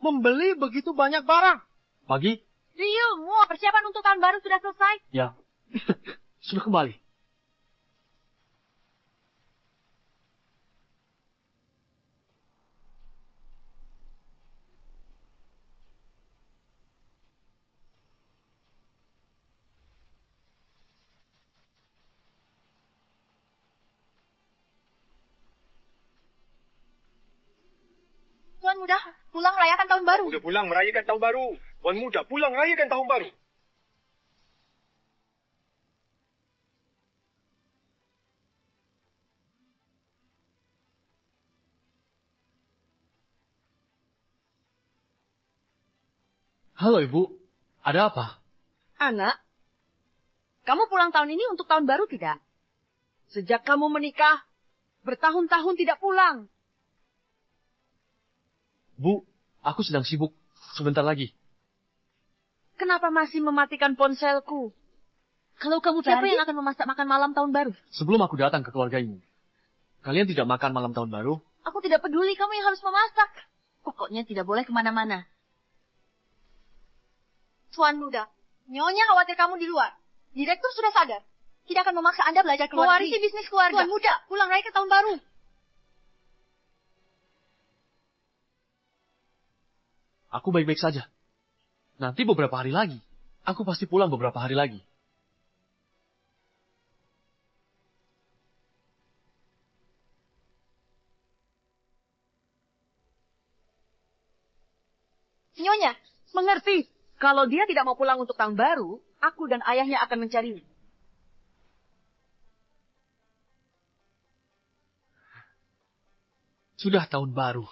membeli begitu banyak barang. Pagi? Ryu, persiapan untuk tahun baru sudah selesai? Ya, sudah kembali. Tuan Muda, pulang merayakan tahun baru. Udah pulang merayakan tahun baru. Tuan Muda pulang merayakan tahun baru. Halo Ibu, ada apa? Anak, kamu pulang tahun ini untuk tahun baru tidak? Sejak kamu menikah, bertahun-tahun tidak pulang. Bu, aku sedang sibuk. Sebentar lagi. Kenapa masih mematikan ponselku? Kalau kamu siapa yang akan memasak makan malam tahun baru? Sebelum aku datang ke keluarga ini, kalian tidak makan malam tahun baru? Aku tidak peduli, kamu yang harus memasak. Pokoknya tidak boleh kemana-mana. Tuan Muda, Nyonya khawatir kamu di luar. Direktur sudah sadar. Tidak akan memaksa Anda belajar keluar negeri. Mewarisi bisnis keluarga. Tuan Muda, pulang raya ke tahun baru. Aku baik-baik saja. Nanti beberapa hari lagi. Aku pasti pulang beberapa hari lagi. Nyonya, mengerti. Kalau dia tidak mau pulang untuk tahun baru, aku dan ayahnya akan mencarinya. Sudah tahun baru.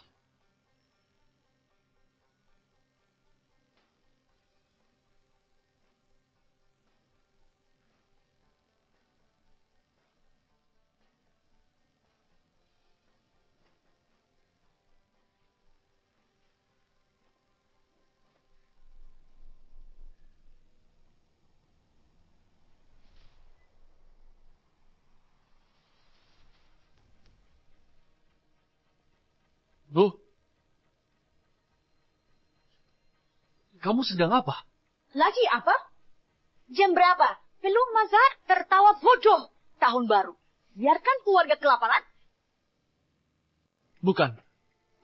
Bu, kamu sedang apa? Lagi apa? Jam berapa? Belum Mazhar tertawa bodoh. Tahun baru. Biarkan keluarga kelaparan. Bukan.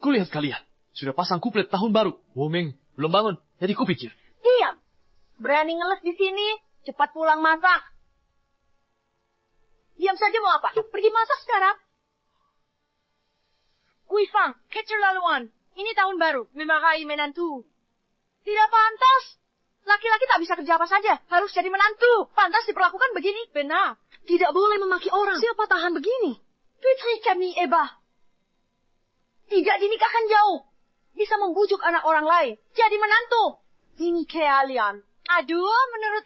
Kulihat kalian. Sudah pasang kuplet tahun baru. Womeng, belum bangun. Jadi kupikir. Diam. Berani ngeles di sini. Cepat pulang masak. Diam saja mau apa? Pergi masak sekarang. Kuifang, keterlaluan. Ini tahun baru. Memarahi menantu. Tidak pantas. Laki-laki tak bisa kerja apa saja. Harus jadi menantu. Pantas diperlakukan begini. Benar. Tidak boleh memaki orang. Siapa tahan begini? Putri kami Eba. Tidak dinikahkan jauh. Bisa membujuk anak orang lain. Jadi menantu. Ini kalian. Aduh, menurut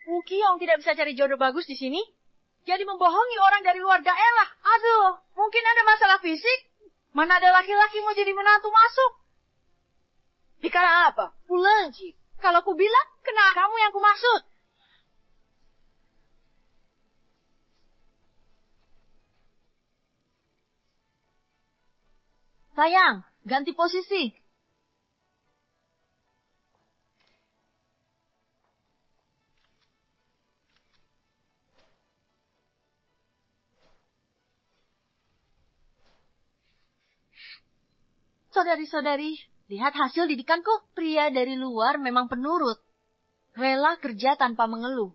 Wukiong tidak bisa cari jodoh bagus di sini. Jadi membohongi orang dari luar daerah. Aduh, mungkin ada masalah fisik. Mana ada laki-laki mau jadi menantu masuk. Bicara apa? Pulaji. Kalau ku bilang, kena kamu yang ku maksud. Sayang, ganti posisi. Saudari-saudari, lihat hasil didikanku. Pria dari luar memang penurut. Rela kerja tanpa mengeluh.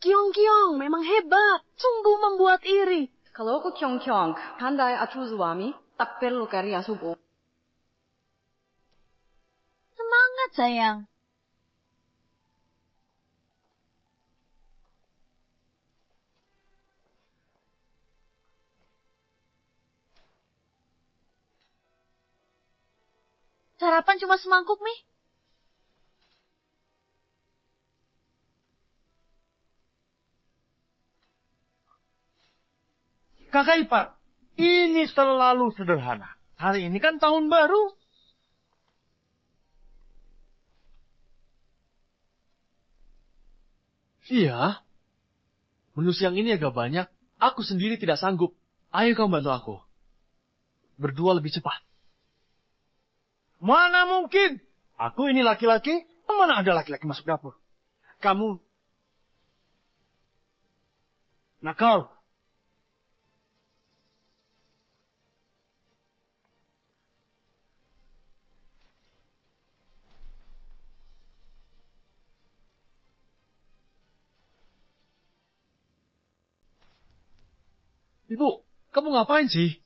Kyong-kyong memang hebat. Sungguh membuat iri. Kalau aku Kyong-kyong, pandai atur suami, tak perlu karya subuh. Semangat, sayang. Sarapan cuma semangkuk, Mi. Kakak ipar, ini terlalu sederhana. Hari ini kan tahun baru. Iya. Menu siang ini agak banyak. Aku sendiri tidak sanggup. Ayo kamu bantu aku. Berdua lebih cepat. Mana mungkin? Aku ini laki-laki. Mana ada laki-laki masuk dapur? Kamu nakal. Ibu, kamu ngapain sih?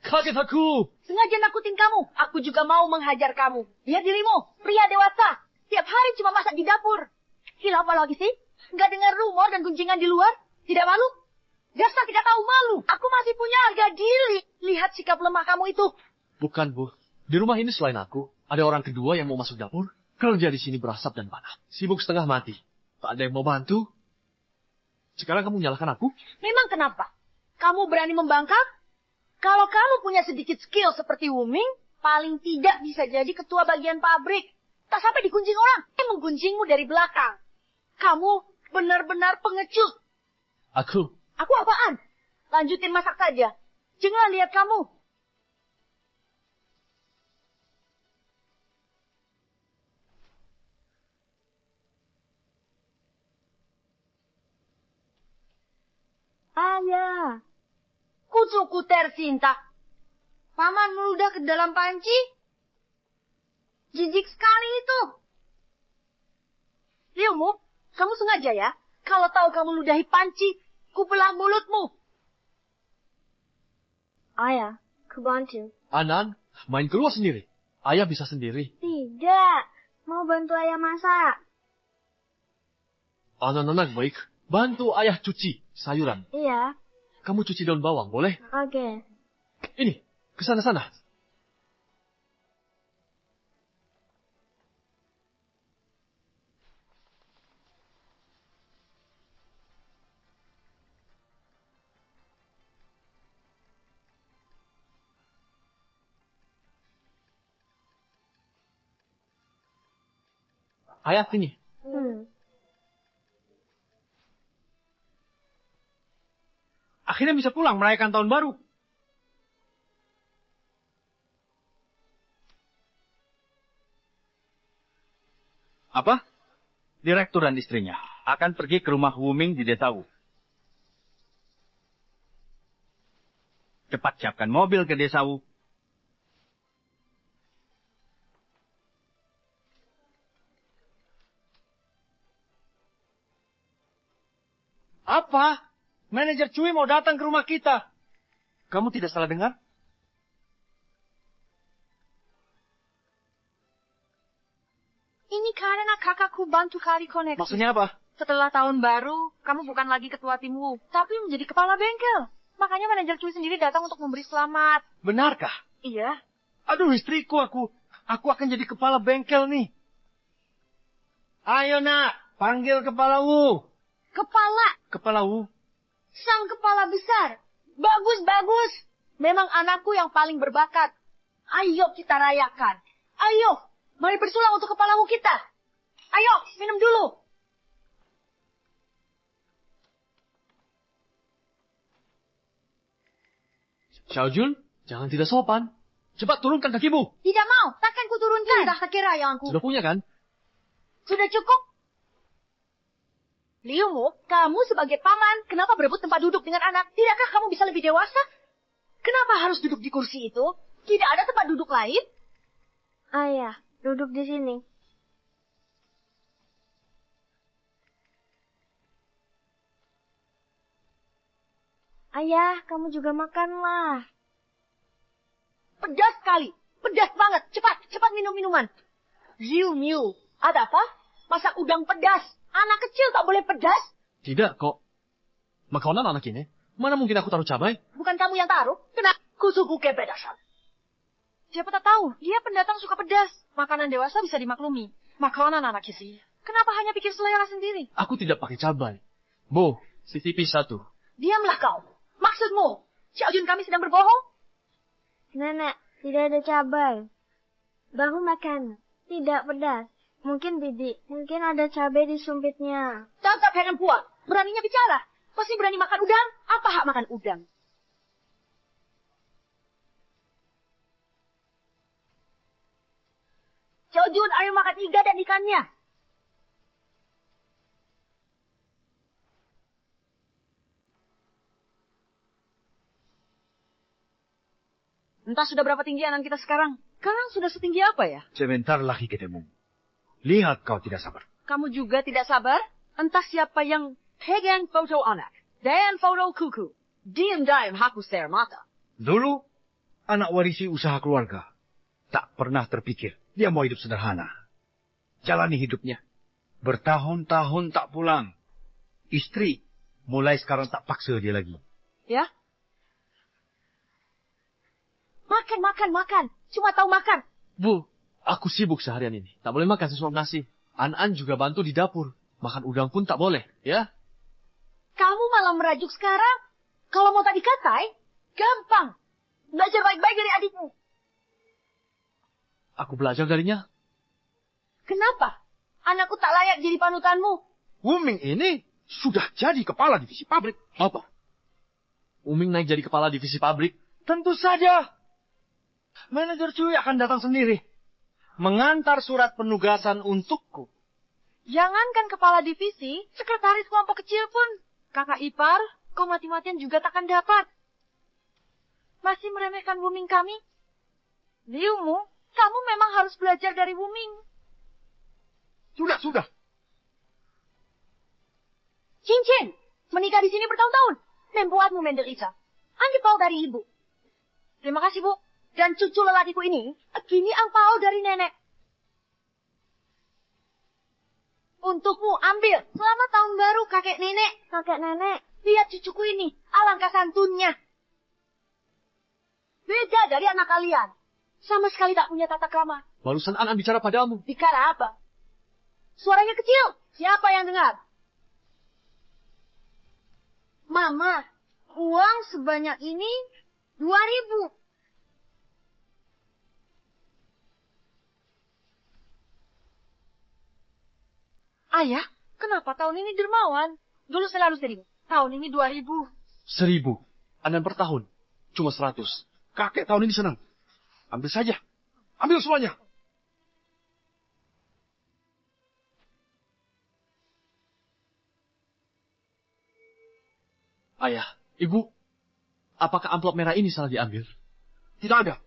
Kaget aku. Sengaja nakutin kamu. Aku juga mau menghajar kamu. Lihat dirimu, pria dewasa. Tiap hari cuma masak di dapur. Gila apa lagi sih? Nggak dengar rumor dan gunjingan di luar? Tidak malu? Dasar tidak tahu malu. Aku masih punya harga diri. Lihat sikap lemah kamu itu. Bukan, Bu. Di rumah ini selain aku, ada orang kedua yang mau masuk dapur. Kerja di sini berasap dan panas. Sibuk setengah mati. Tak ada yang mau bantu. Sekarang kamu menyalahkan aku? Memang kenapa? Kamu berani membangkang? Kalau kamu punya sedikit skill seperti Wuming, paling tidak bisa jadi ketua bagian pabrik. Tak sampai digunjing orang, menggunjingmu dari belakang. Kamu benar-benar pengecut. Aku Aku apaan? Lanjutin masak saja. Jangan lihat kamu. Ayah. Kucuku tercinta. Paman meludah ke dalam panci. Jijik sekali itu. Liumu, kamu sengaja ya? Kalau tahu kamu ludahi panci, kubelah mulutmu. Ayah, kebantu. Anan, main keluar sendiri. Ayah bisa sendiri. Tidak, mau bantu ayah masak. Anak-anak baik. Bantu ayah cuci sayuran. Iya, Kamu cuci daun bawang, boleh? oke. Ini, ke sana-sana. Ayah, sini. Akhirnya bisa pulang merayakan tahun baru. Apa? Direktur dan istrinya akan pergi ke rumah Wuming di desa Wu. Cepat siapkan mobil ke desa Wu. Apa? Manajer Cui mau datang ke rumah kita. Kamu tidak salah dengar? Ini karena kakakku bantu kali koneksi. Maksudnya apa? Setelah tahun baru, kamu bukan lagi ketua tim Wu, tapi menjadi kepala bengkel. Makanya manajer Cui sendiri datang untuk memberi selamat. Benarkah? Iya. Aduh, istriku aku. Aku akan jadi kepala bengkel nih. Ayo nak, panggil kepala Wu. Kepala, Kepala Wu. sang kepala besar. Bagus, bagus. Memang anakku yang paling berbakat. Ayo kita rayakan. Ayo, mari bersulang untuk kepala Wu kita. Ayo, minum dulu. Xiaojun, jangan tidak sopan. Cepat turunkan kakimu. Tidak mau, takkan kuturunkan. Sudah kira yang aku. Sudah punya kan? Sudah cukup. Liumu, kamu sebagai paman, kenapa berebut tempat duduk dengan anak? Tidakkah kamu bisa lebih dewasa? Kenapa harus duduk di kursi itu? Tidak ada tempat duduk lain? Ayah, duduk di sini. Ayah, kamu juga makanlah. Pedas sekali. Pedas banget. Cepat, cepat minum minuman. Ziu Miu. Ada apa? Masak udang pedas. Anak kecil tak boleh pedas. Tidak kok. Makanan anak ini. Mana mungkin aku taruh cabai? Bukan kamu yang taruh. Kena kusuku kepedasan. Siapa tak tahu, dia pendatang suka pedas. Makanan dewasa bisa dimaklumi. Makanan anak isi. Kenapa hanya pikir selera sendiri? Aku tidak pakai cabai. Bu, CCP 1. Diamlah kau. Maksudmu, Xiaojun kami sedang berbohong? Nenek, tidak ada cabai. Baru makan. Tidak pedas. Mungkin Bibi, mungkin ada cabai di sumpitnya. Tangkap heran puak. Beraninya bicara. Pasti berani makan udang. Apa hak makan udang? Jun, ayo makan iga dan ikannya. Entah sudah berapa tinggi anak kita sekarang. Sekarang sudah setinggi apa ya? Sebentar lagi ketemu. Lihat kau tidak sabar. Kamu juga tidak sabar? Entah siapa yang pegang foto anak dan foto kuku. Diam-diam hapus air mata. Dulu, anak warisi usaha keluarga. Tak pernah terpikir dia mau hidup sederhana. Jalani hidupnya. Bertahun-tahun tak pulang. Istri, mulai sekarang tak paksa dia lagi. Ya? Makan. Cuma tahu makan. Bu, aku sibuk seharian ini. Tak boleh makan sesuap nasi. An-An juga bantu di dapur. Makan udang pun tak boleh, ya? Kamu malah merajuk sekarang. Kalau mau tadi katai, gampang. Belajar baik-baik dari adikmu. Aku belajar darinya. Kenapa? Anakku tak layak jadi panutanmu. Wuming ini sudah jadi kepala divisi pabrik. Apa? Uming naik jadi kepala divisi pabrik. Tentu saja. Manajer Cui akan datang sendiri. Mengantar surat penugasan untukku. Jangankan kepala divisi, sekretaris kelompok kecil pun. Kakak ipar, kau mati-matian juga takkan dapat. Masih meremehkan Wuming kami? Liumu, kamu memang harus belajar dari Wuming. Sudah. Cincin, menikah di sini bertahun-tahun. Membuatmu menderita. Angpau dari ibu. Terima kasih, Bu. Dan cucu lelakiku ini, kini angpau dari nenek. Untukmu, ambil. Selamat tahun baru, kakek nenek. Kakek nenek, lihat cucuku ini. Alangkah santunnya. Beda dari anak kalian. Sama sekali tak punya tata krama. Barusan An-An bicara padamu. Bicara apa? Suaranya kecil. Siapa yang dengar? Mama, uang sebanyak ini 2.000. Ayah, kenapa tahun ini dermawan? Dulu selalu 1.000. Tahun ini 2.000. 1.000. An-An per tahun. Cuma 100. Kakek tahun ini senang. Ambil saja. Ambil semuanya. Ayah, Ibu, apakah amplop merah ini salah diambil? Tidak ada.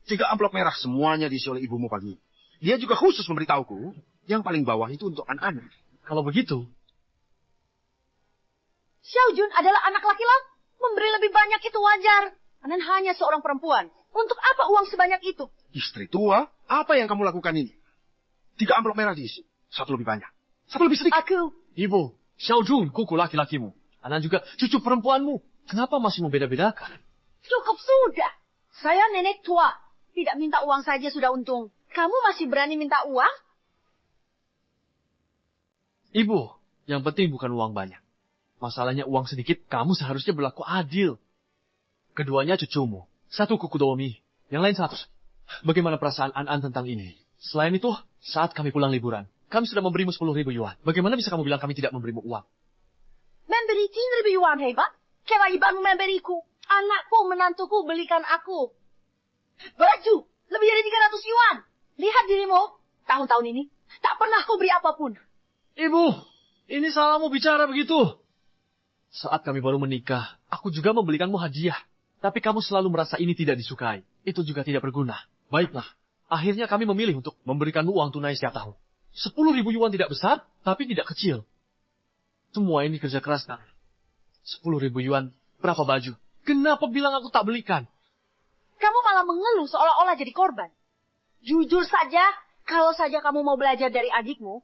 3 amplop merah semuanya diisi oleh ibumu pagi. Dia juga khusus memberitahuku, yang paling bawah itu untuk An-An. Kalau begitu, Xiao Jun adalah anak laki-laki. Memberi lebih banyak itu wajar. Anan hanya seorang perempuan. Untuk apa uang sebanyak itu? Istri tua, apa yang kamu lakukan ini? 3 amplop merah diisi. 1 lebih banyak. 1 lebih sedikit. Aku. Ibu, Xiao Jun, kuku laki-lakimu. An-An juga cucu perempuanmu. Kenapa masih membeda-bedakan? Cukup sudah. Saya nenek tua. Tidak minta uang saja sudah untung. Kamu masih berani minta uang? Ibu, yang penting bukan uang banyak. Masalahnya uang sedikit, kamu seharusnya berlaku adil. Keduanya cucumu. 1 kuku domi, yang lain 100. Bagaimana perasaan An-An tentang ini? Selain itu, saat kami pulang liburan, kami sudah memberimu 10.000 yuan. Bagaimana bisa kamu bilang kami tidak memberimu uang? Memberi 10.000 yuan hebat. Kewajibanmu memberiku. Anakku, menantuku belikan aku baju lebih dari 300 yuan. Lihat dirimu. Tahun-tahun ini, tak pernah kau beri apapun. Ibu, ini salahmu bicara begitu. Saat kami baru menikah, aku juga membelikanmu hadiah. Tapi kamu selalu merasa ini tidak disukai. Itu juga tidak berguna. Baiklah, akhirnya kami memilih untuk memberikanmu uang tunai setiap tahun. 10.000 yuan tidak besar, tapi tidak kecil. Semua ini kerja keras kan. 10.000 yuan, berapa baju? Kenapa bilang aku tak belikan? Kamu malah mengeluh seolah-olah jadi korban. Jujur saja, kalau saja kamu mau belajar dari adikmu,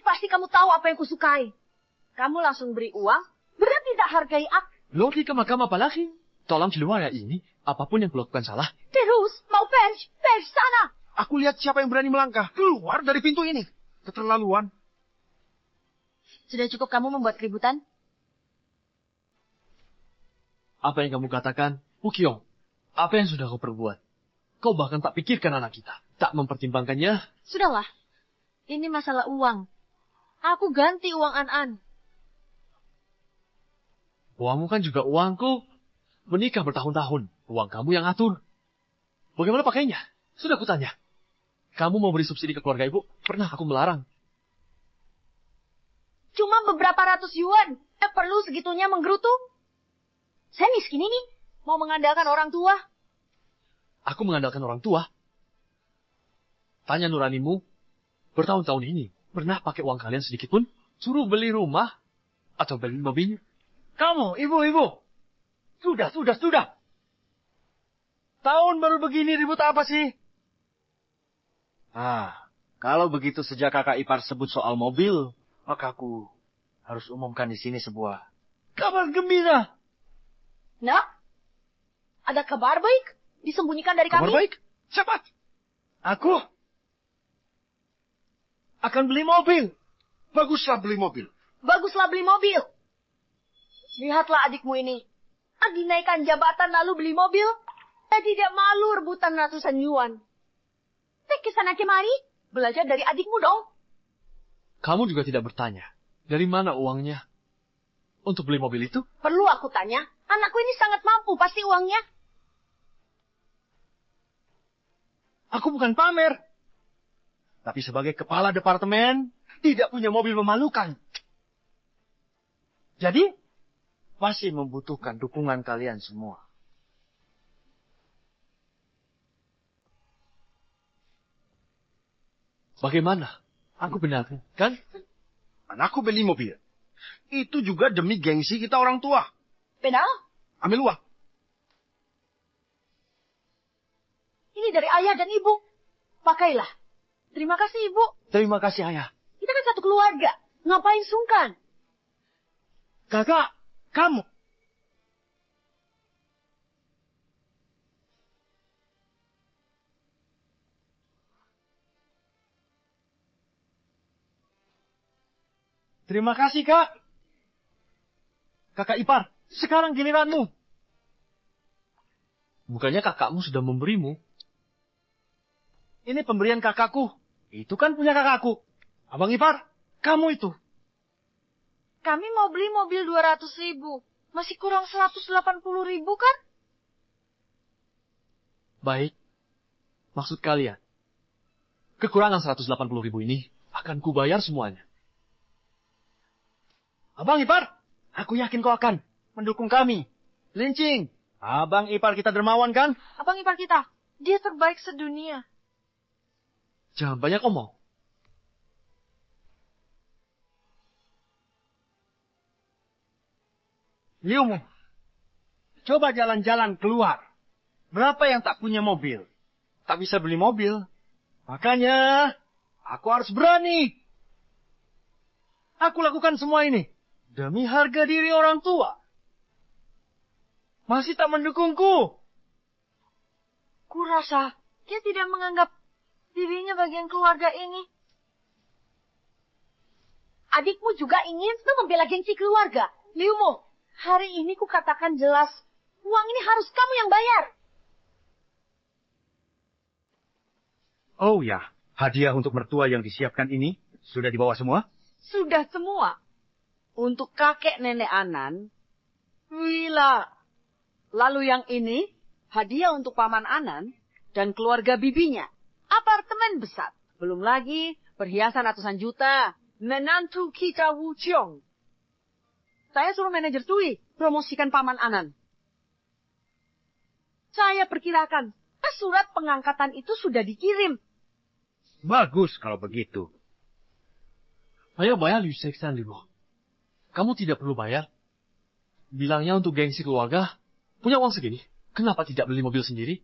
pasti kamu tahu apa yang kusukai. Kamu langsung beri uang, berarti tidak hargai aku. Logika makam apa lagi? Tolong keluar ya ini, apapun yang kulakukan salah. Terus, mau pergi sana. Aku lihat siapa yang berani melangkah keluar dari pintu ini. Keterlaluan. Sudah cukup kamu membuat keributan? Apa yang kamu katakan? Ukiong, apa yang sudah kau perbuat? Kau bahkan tak pikirkan anak kita. Tak mempertimbangkannya. Sudahlah. Ini masalah uang. Aku ganti uang An-An. Uangmu kan juga uangku. Menikah bertahun-tahun. Uang kamu yang atur. Bagaimana pakainya? Sudah kutanya. Kamu mau beri subsidi ke keluarga ibu? Pernah aku melarang. Cuma beberapa ratus yuan. Perlu segitunya menggerutu? Saya miskin ini. Mau mengandalkan orang tua. Aku mengandalkan orang tua. Tanya nuranimu, bertahun-tahun ini, pernah pakai uang kalian sedikit pun? Suruh beli rumah atau beli mobil? Kamu, ibu. Sudah. Tahun baru begini ribut apa sih? Kalau begitu sejak kakak ipar sebut soal mobil, maka aku harus umumkan di sini sebuah Kabar gembira. Nak, ada kabar baik disembunyikan dari kami. Kabar baik? Cepat. Aku akan beli mobil. Baguslah beli mobil. Baguslah beli mobil. Lihatlah adikmu ini. Dinaikkan jabatan lalu beli mobil. Saya tidak malu rebutan ratusan yuan. Ke sana kemari, belajar dari adikmu dong. Kamu juga tidak bertanya, dari mana uangnya untuk beli mobil itu? Perlu aku tanya, anakku ini sangat mampu, pasti uangnya. Aku bukan pamer. Tapi sebagai kepala departemen, tidak punya mobil memalukan. Jadi, masih membutuhkan dukungan kalian semua. Bagaimana? Aku benar, kan? Anakku beli mobil. Itu juga demi gengsi kita orang tua. Benar? Ambil uang. Ini dari ayah dan ibu. Pakailah. Terima kasih, ibu. Terima kasih, ayah. Kita kan satu keluarga. Ngapain sungkan? kakak, kamu. Terima kasih, Kak. Kakak ipar, sekarang giliranmu. Bukannya kakakmu sudah memberimu? Ini pemberian kakakku. Itu kan punya kakakku. Abang ipar, kamu itu. Kami mau beli mobil 200.000. Masih kurang 180.000 kan? Baik. Maksud kalian, kekurangan 180.000 ini akan kubayar semuanya. Abang ipar, aku yakin kau akan mendukung kami. Lincing, abang ipar kita dermawan kan? Abang ipar kita, dia terbaik sedunia. Jangan banyak omong. Liumu, coba jalan-jalan keluar. Berapa yang tak punya mobil? Tak bisa beli mobil. Makanya, aku harus berani. Aku lakukan semua ini demi harga diri orang tua. Masih tak mendukungku. Kurasa dia tidak menganggap dirinya bagian keluarga ini. Adikmu juga ingin membela gengsi keluarga. Liumu, hari ini ku katakan jelas, uang ini harus kamu yang bayar. Oh ya, hadiah untuk mertua yang disiapkan ini sudah dibawa semua? Sudah semua. Untuk kakek nenek Anan, wila. Lalu yang ini, hadiah untuk paman Anan dan keluarga bibinya. Apartemen besar. Belum lagi perhiasan ratusan juta. Menantu kita Wu Chiong. Saya suruh manajer Tui promosikan paman Anan. Saya perkirakan surat pengangkatan itu sudah dikirim. Bagus kalau begitu. Ayo bayar Liu Seksan, Liu. Kamu tidak perlu bayar. Bilangnya untuk gengsi keluarga. Punya uang segini, kenapa tidak beli mobil sendiri?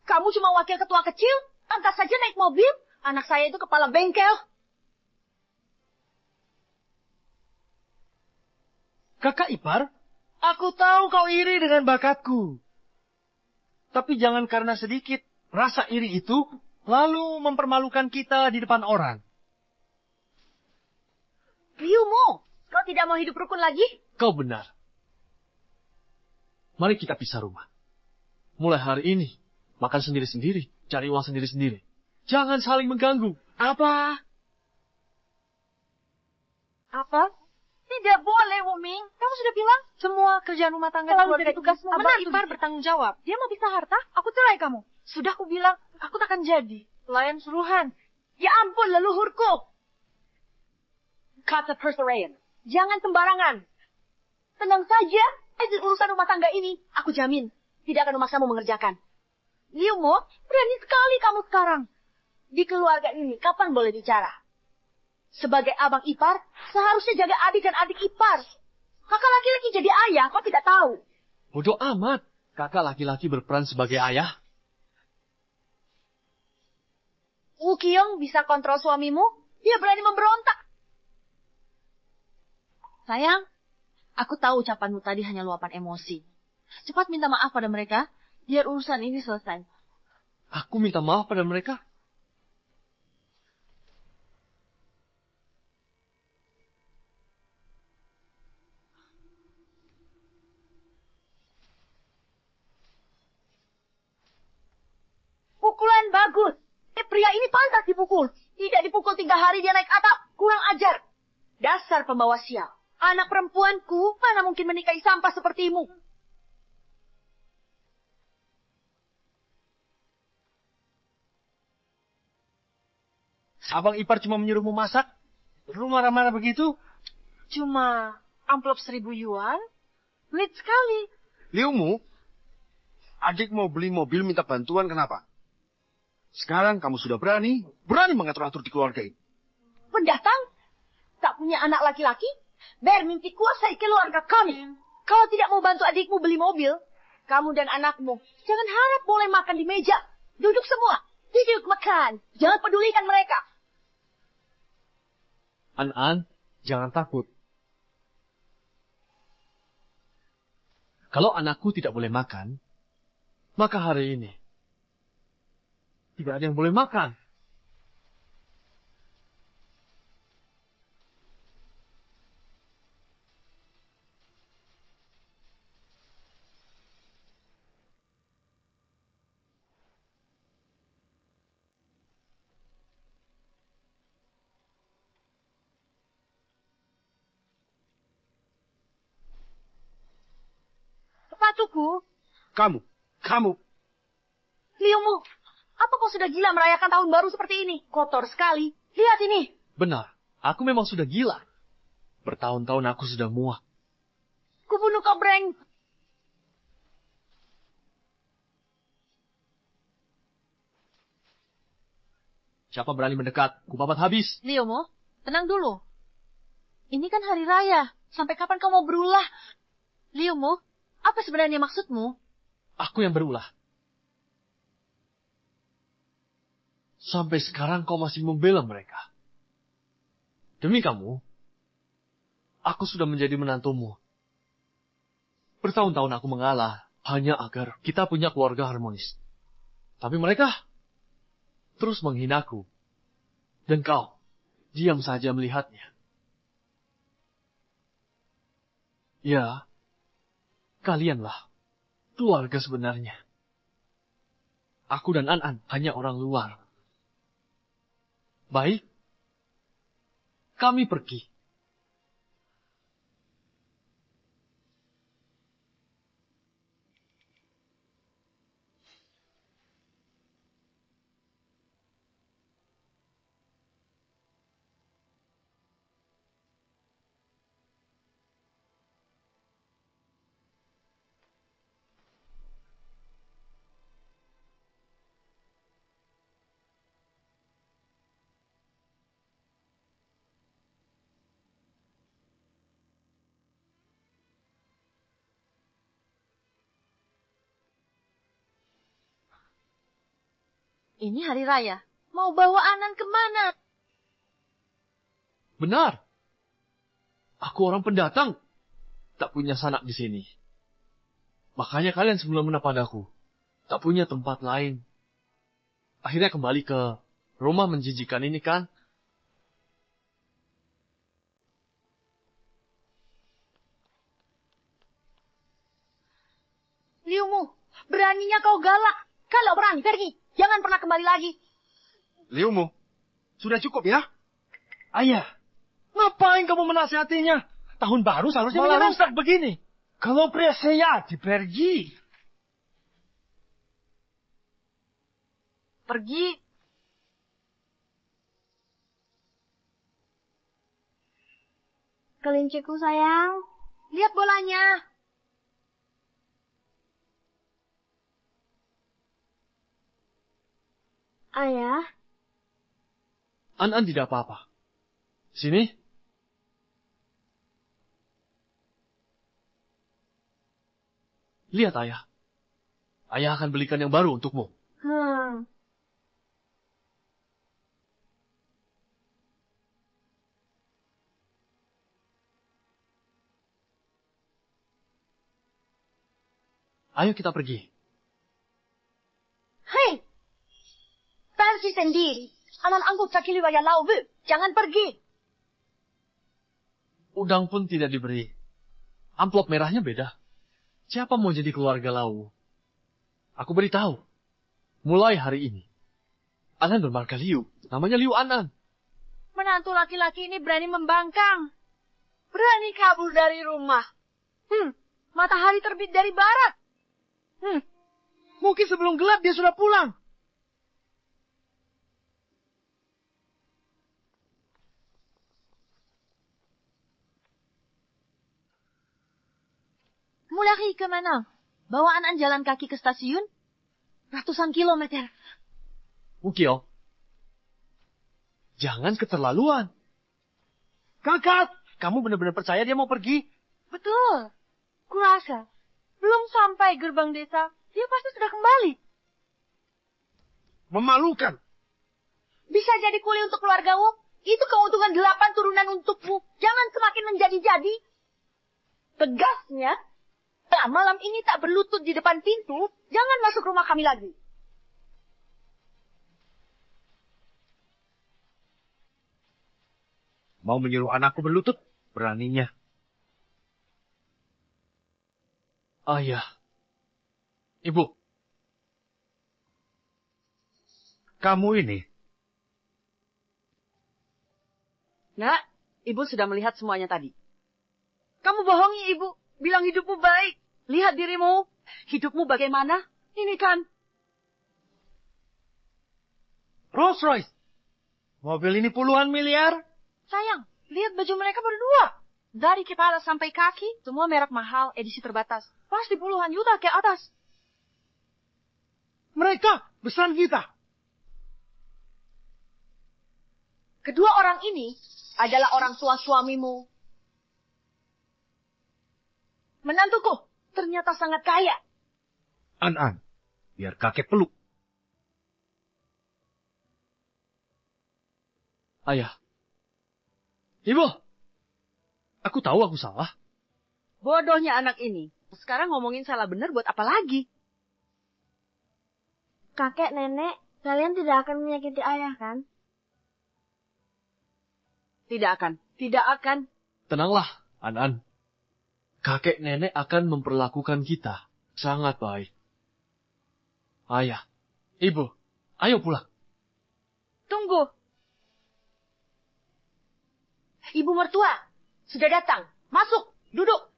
Kamu cuma wakil ketua kecil, angkat saja naik mobil. Anak saya itu kepala bengkel. Kakak ipar, aku tahu kau iri dengan bakatku. Tapi jangan karena sedikit rasa iri itu, lalu mempermalukan kita di depan orang. Liumu, kau tidak mau hidup rukun lagi? Kau benar. Mari kita pisah rumah. Mulai hari ini, makan sendiri-sendiri, cari uang sendiri-sendiri. Jangan saling mengganggu. Apa? Tidak boleh, Wuming. Kamu sudah bilang semua kerjaan rumah tangga Kalau keluarga jadi tugasmu, Abang menantu ipar bertanggung jawab. Dia mau bisa harta, aku cerai kamu. Sudah aku bilang, aku takkan jadi. Pelayan suruhan. Ya ampun, leluhurku. Kata Pertherian, jangan sembarangan. Tenang saja, urusan rumah tangga ini, aku jamin, tidak akan memaksamu mengerjakan. Liu Mo, berani sekali kamu sekarang. Di keluarga ini, kapan boleh bicara? Sebagai abang ipar, seharusnya jaga adik dan adik ipar. Kakak laki-laki jadi ayah, kau tidak tahu. Bodoh amat. Kakak laki-laki berperan sebagai ayah. Woo Kyung bisa kontrol suamimu, dia berani memberontak. Sayang, aku tahu ucapanmu tadi hanya luapan emosi. Cepat minta maaf pada mereka, biar urusan ini selesai. Aku minta maaf pada mereka? Pukulan bagus. Pria ini pantas dipukul. Tidak dipukul 3 hari dia naik atap. Kurang ajar. Dasar pembawa sial. Anak perempuanku mana mungkin menikahi sampah sepertimu. Abang ipar cuma menyuruhmu masak? Lu marah-marah begitu? Cuma amplop 1.000 yuan? Pelit sekali. Liu Mu, adik mau beli mobil minta bantuan kenapa? Sekarang kamu sudah berani mengatur-atur di keluarga ini. Pendatang? Tak punya anak laki-laki? Bermimpi kuasai keluarga kami. Kalau tidak mau bantu adikmu beli mobil, kamu dan anakmu jangan harap boleh makan di meja. Duduk semua. Duduk makan. Jangan pedulikan mereka. An, jangan takut. Kalau anakku tidak boleh makan, maka hari ini tidak ada yang boleh makan. Sepatuku. Kamu. Liu Mu, apa kau sudah gila merayakan tahun baru seperti ini? Kotor sekali. Lihat ini. Benar, aku memang sudah gila. Bertahun-tahun aku sudah muak. Kubunuh kau, Breng. Siapa berani mendekat, kupapat habis. Liu Mu, tenang dulu. Ini kan hari raya. Sampai kapan kau mau berulah? Liu Mu, apa sebenarnya maksudmu? Aku yang berulah. Sampai sekarang kau masih membela mereka. Demi kamu, aku sudah menjadi menantumu. Bertahun-tahun aku mengalah hanya agar kita punya keluarga harmonis. Tapi mereka terus menghinaku. Dan kau diam saja melihatnya. Ya, kalianlah keluarga sebenarnya. Aku dan An hanya orang luar. Baik, kami pergi. Ini hari raya. Mau bawa Anan kemana? Benar. Aku orang pendatang. Tak punya sanak di sini. Makanya kalian semena-mena padaku. Tak punya tempat lain. Akhirnya kembali ke rumah menjijikan ini kan? Liu Mu, beraninya kau galak. Kalau berani, pergi. Jangan pernah kembali lagi. Liu Mu, sudah cukup ya? Ayah, ngapain kamu menasihatinya? Tahun baru seharusnya malah rusak begini. Kalau pria saya pergi. Pergi. Kelinciku sayang, lihat bolanya. Ayah, An tidak apa-apa. Sini. Lihat ayah. Ayah akan belikan yang baru untukmu. Ayo kita pergi. Hei, pergi sendiri. Anan angkut kaki liwaya lau, Bu. Jangan pergi. Udang pun tidak diberi. Amplop merahnya beda. Siapa mau jadi keluarga Lau? Aku beritahu. Mulai hari ini, Anan bermarga Liu. Namanya Liu Anan. Menantu laki-laki ini berani membangkang. Berani kabur dari rumah. Matahari terbit dari barat. Mungkin sebelum gelap dia sudah pulang. Mulai kemana? Bawa Anan jalan kaki ke stasiun? Ratusan kilometer. Mukio, jangan keterlaluan. Kakak, kamu benar-benar percaya dia mau pergi? Betul. Kurasa. Belum sampai gerbang desa, dia pasti sudah kembali. Memalukan. Bisa jadi kuli untuk keluargamu. Itu keuntungan 8 turunan untukmu. Jangan semakin menjadi-jadi. Tegasnya, malam ini tak berlutut di depan pintu, jangan masuk rumah kami lagi. Mau menyuruh anakku berlutut? Beraninya. Ayah. Ibu. Kamu ini. Nak, ibu sudah melihat semuanya tadi. Kamu bohongi ibu, bilang hidupmu baik. Lihat dirimu, hidupmu bagaimana? Ini kan. Rolls Royce. Mobil ini puluhan miliar. Sayang, lihat baju mereka berdua. Dari kepala sampai kaki, semua merek mahal, edisi terbatas. Pasti puluhan juta ke atas. Mereka besaran kita. Kedua orang ini adalah orang tua suamimu. Menantuku ternyata sangat kaya. An, biar kakek peluk. Ayah. Ibu. Aku tahu aku salah. Bodohnya anak ini. Sekarang ngomongin salah benar buat apa lagi? Kakek, nenek, kalian tidak akan menyakiti ayah, kan? Tidak akan. Tidak akan. Tenanglah, An. Kakek nenek akan memperlakukan kita sangat baik. Ayah, ibu, ayo pulang. Tunggu. Ibu mertua, sudah datang. Masuk, duduk.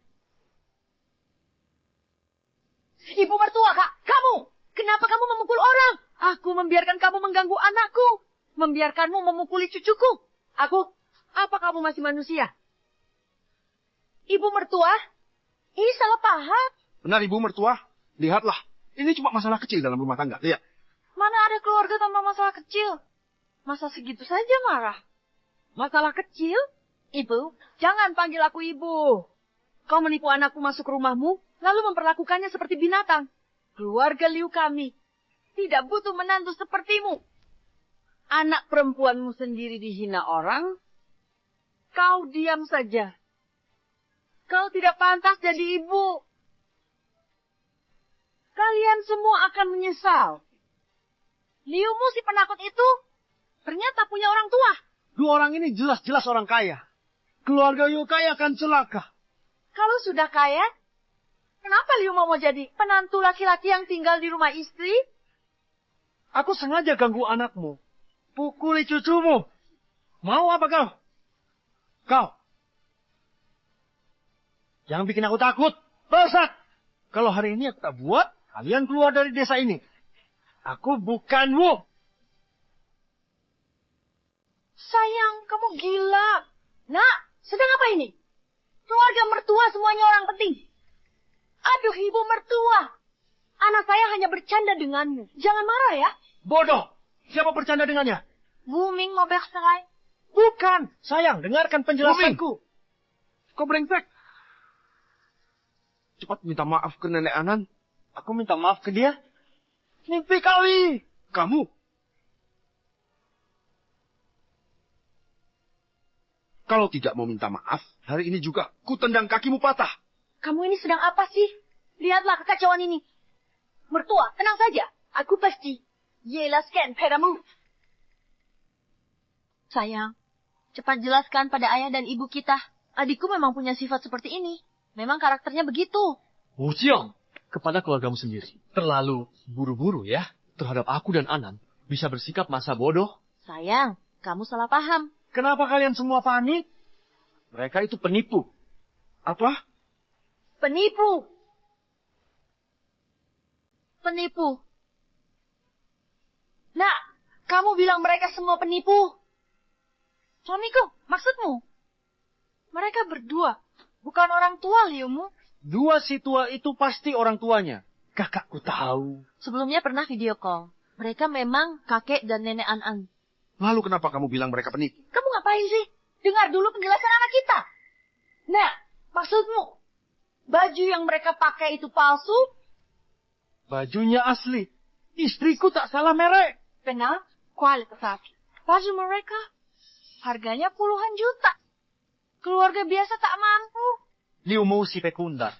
Ibu mertua, Kak, kamu. Kenapa kamu memukul orang? Aku membiarkan kamu mengganggu anakku. Membiarkanmu memukuli cucuku. Apa kamu masih manusia? Ibu mertua, ini salah paham. Benar ibu mertua. Lihatlah. Ini cuma masalah kecil dalam rumah tangga. Lihat. Mana ada keluarga tanpa masalah kecil? Masa segitu saja marah? Masalah kecil? Ibu, jangan panggil aku ibu. Kau menipu anakku masuk rumahmu, lalu memperlakukannya seperti binatang. Keluarga Liu kami tidak butuh menantu sepertimu. Anak perempuanmu sendiri dihina orang, kau diam saja. Kau tidak pantas jadi ibu. Kalian semua akan menyesal. Liumu si penakut itu ternyata punya orang tua. Dua orang ini jelas-jelas orang kaya. Keluarga Yokai akan celaka. Kalau sudah kaya, kenapa Liu mau jadi penantu laki-laki yang tinggal di rumah istri? Aku sengaja ganggu anakmu. Pukuli cucumu. Mau apa kau? Kau. Jangan bikin aku takut. Pesat. Kalau hari ini aku tak buat, kalian keluar dari desa ini. Aku bukanmu. Sayang, kamu gila. Nak, sedang apa ini? Keluarga mertua semuanya orang penting. Aduh, ibu mertua. Anak saya hanya bercanda denganmu. Jangan marah ya. Bodoh. Siapa bercanda dengannya? Booming mau bercerai. Bukan. Sayang, dengarkan penjelasanku. Kau brengsek. Cepat minta maaf ke Nenek Anan. Aku minta maaf ke dia. Mimpi kali. Kamu. Kalau tidak mau minta maaf, hari ini juga ku tendang kakimu patah. Kamu ini sedang apa sih? Lihatlah kekacauan ini. Mertua, tenang saja. Aku pasti jelaskan padamu. Sayang, cepat jelaskan pada ayah dan ibu kita. Adikku memang punya sifat seperti ini. Memang karakternya begitu. Wu Qiong, kepada keluargamu sendiri. Terlalu buru-buru ya. Terhadap aku dan Anan, bisa bersikap masa bodoh. Sayang, kamu salah paham. Kenapa kalian semua panik? Mereka itu penipu. Apa? Penipu. Penipu. Nak, kamu bilang mereka semua penipu. Suamiku, maksudmu? Mereka berdua, bukan orang tua Liumu. Dua si tua itu pasti orang tuanya. Kakakku tahu. Sebelumnya pernah video call. Mereka memang kakek dan nenek An-An. Lalu kenapa kamu bilang mereka penipu? Kamu ngapain sih? Dengar dulu penjelasan anak kita. Nah, maksudmu, baju yang mereka pakai itu palsu? Bajunya asli. Istriku tak salah merek. Benar, kualitas asli. Baju mereka, harganya puluhan juta. Keluarga biasa tak mampu. Liumu si pekundar.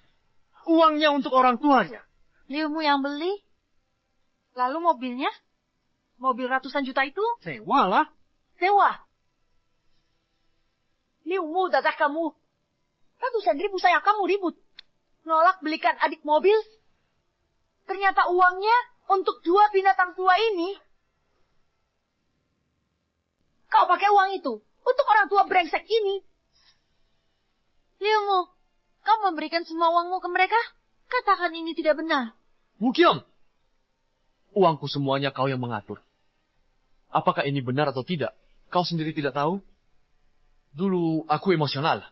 Uangnya untuk orang tuanya. Liumu yang beli. Lalu mobilnya? Mobil ratusan juta itu? Sewa lah. Sewa. Liumu dadah kamu. Ratusan ribu sayang kamu ribut. Nolak belikan adik mobil. Ternyata uangnya untuk dua binatang tua ini. Kau pakai uang itu untuk orang tua brengsek ini. Liumu, kau memberikan semua uangmu ke mereka? Katakan ini tidak benar. Wu Qiong, uangku semuanya kau yang mengatur. Apakah ini benar atau tidak? Kau sendiri tidak tahu? Dulu aku emosional.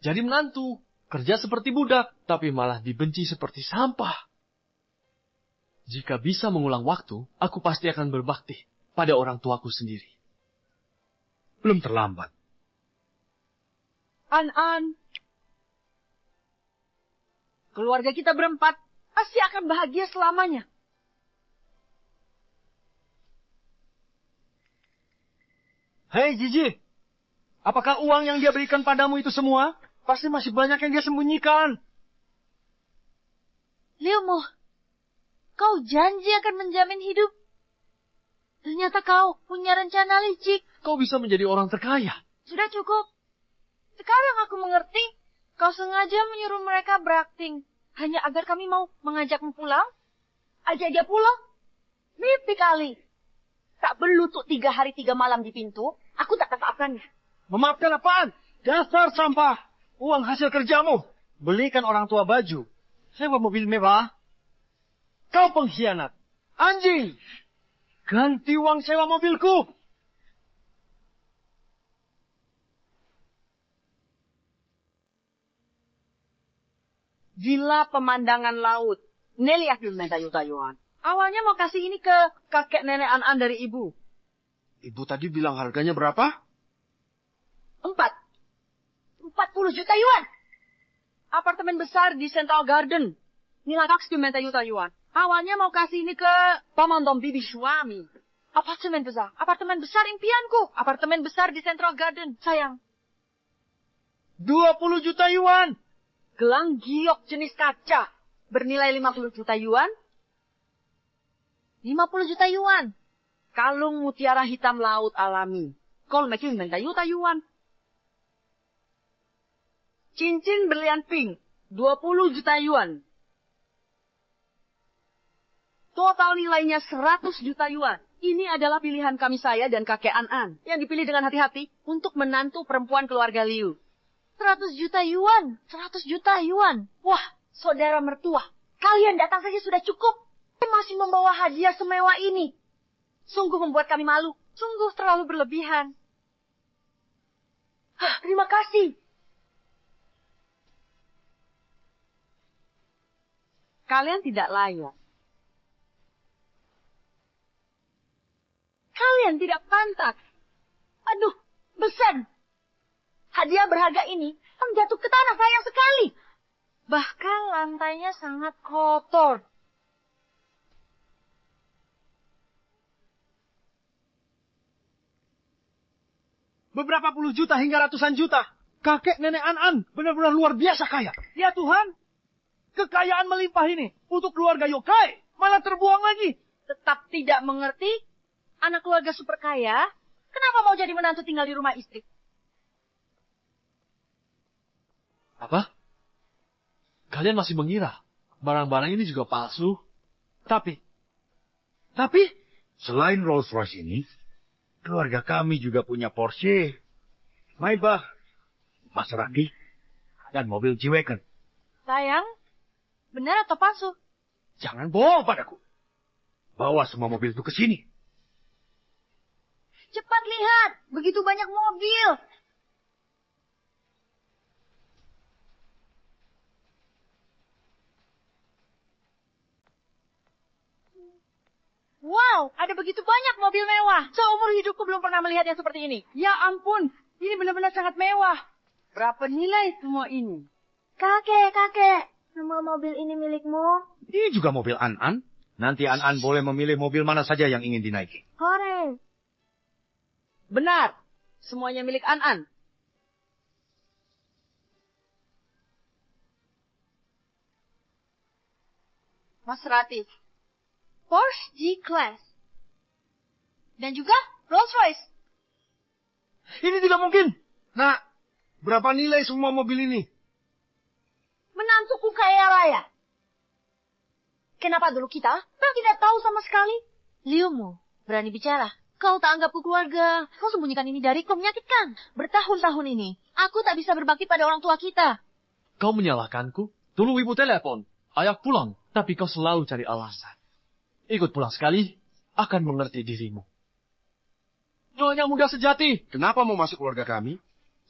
Jadi menantu, kerja seperti budak, tapi malah dibenci seperti sampah. Jika bisa mengulang waktu, aku pasti akan berbakti pada orang tuaku sendiri. Belum terlambat. An-An. Keluarga kita berempat pasti akan bahagia selamanya. Hei Jiji, apakah uang yang dia berikan padamu itu semua? Pasti masih banyak yang dia sembunyikan. Liumu, kau janji akan menjamin hidup. Ternyata kau punya rencana licik. Kau bisa menjadi orang terkaya. Sudah cukup. Sekarang aku mengerti. Kau sengaja menyuruh mereka berakting. Hanya agar kami mau mengajakmu pulang? Ajak dia pulang? Mimpi kali. Tak berlutut 3 hari 3 malam di pintu. Aku tak katakannya. Memaafkan apaan? Dasar sampah. Uang hasil kerjamu. Belikan orang tua baju. Sewa mobil mewah. Kau pengkhianat. Anjing. Ganti uang sewa mobilku. Gila pemandangan laut. Nelly aku minta yuta-yuan. Awalnya mau kasih ini ke kakek nenek An-An dari ibu. Ibu tadi bilang harganya berapa? 40 juta yuan. Apartemen besar di Central Garden. Nilai kaks minta yuta-yuan. Awalnya mau kasih ini ke pemandang bibi suami. Apartemen besar impianku. Apartemen besar di Central Garden. Sayang. 20 juta yuan. Gelang giok jenis kaca. Bernilai 50 juta yuan. 50 juta yuan. Kalung mutiara hitam laut alami. Kol mekin minta yuta yuan. Cincin berlian pink. 20 juta yuan. Total nilainya 100 juta yuan. Ini adalah pilihan kami saya dan kakek An-An. Yang dipilih dengan hati-hati untuk menantu perempuan keluarga Liu. 100 juta yuan. 100 juta yuan. Wah, saudara mertua. Kalian datang saja sudah cukup. Masih membawa hadiah semewah ini. Sungguh membuat kami malu. Sungguh terlalu berlebihan. Terima kasih. Kalian tidak layak. Kalian tidak pantas. Aduh, besar. Hadiah berharga ini jatuh ke tanah sayang sekali. Bahkan lantainya sangat kotor. Beberapa puluh juta hingga ratusan juta. Kakek nenek An-An benar-benar luar biasa kaya. Ya Tuhan, kekayaan melimpah ini untuk keluarga Yokai malah terbuang lagi. Tetap tidak mengerti? Anak keluarga super kaya, kenapa mau jadi menantu tinggal di rumah istri? Apa? Kalian masih mengira barang-barang ini juga palsu? Tapi, Selain Rolls-Royce ini, keluarga kami juga punya Porsche, Maybach, Maserati, dan mobil G-Wagon. Sayang, benar atau palsu? Jangan bohong padaku. Bawa semua mobil itu ke sini. Cepat lihat, begitu banyak mobil. Wow, ada begitu banyak mobil mewah. Seumur hidupku belum pernah melihat yang seperti ini. Ya ampun, ini benar-benar sangat mewah. Berapa nilai semua ini? Kakek, semua mobil ini milikmu? Ini juga mobil An-An. Nanti An-An boleh memilih mobil mana saja yang ingin dinaiki. Hore. Benar, semuanya milik An-An. Maserati. Porsche G-Class. Dan juga Rolls-Royce. ini tidak mungkin. Nak, berapa nilai semua mobil ini? Menantuku kaya raya. Kenapa dulu kita tidak tahu sama sekali? Liumu, berani bicara. Kau tak anggapku keluarga. Kau sembunyikan ini dariku, menyakitkan. Bertahun-tahun ini, aku tak bisa berbakti pada orang tua kita. Kau menyalahkanku? Dulu ibu telepon, ayah pulang, tapi kau selalu cari alasan. Ikut pulang sekali, akan mengerti dirimu. Nyonya muda sejati. Kenapa mau masuk keluarga kami?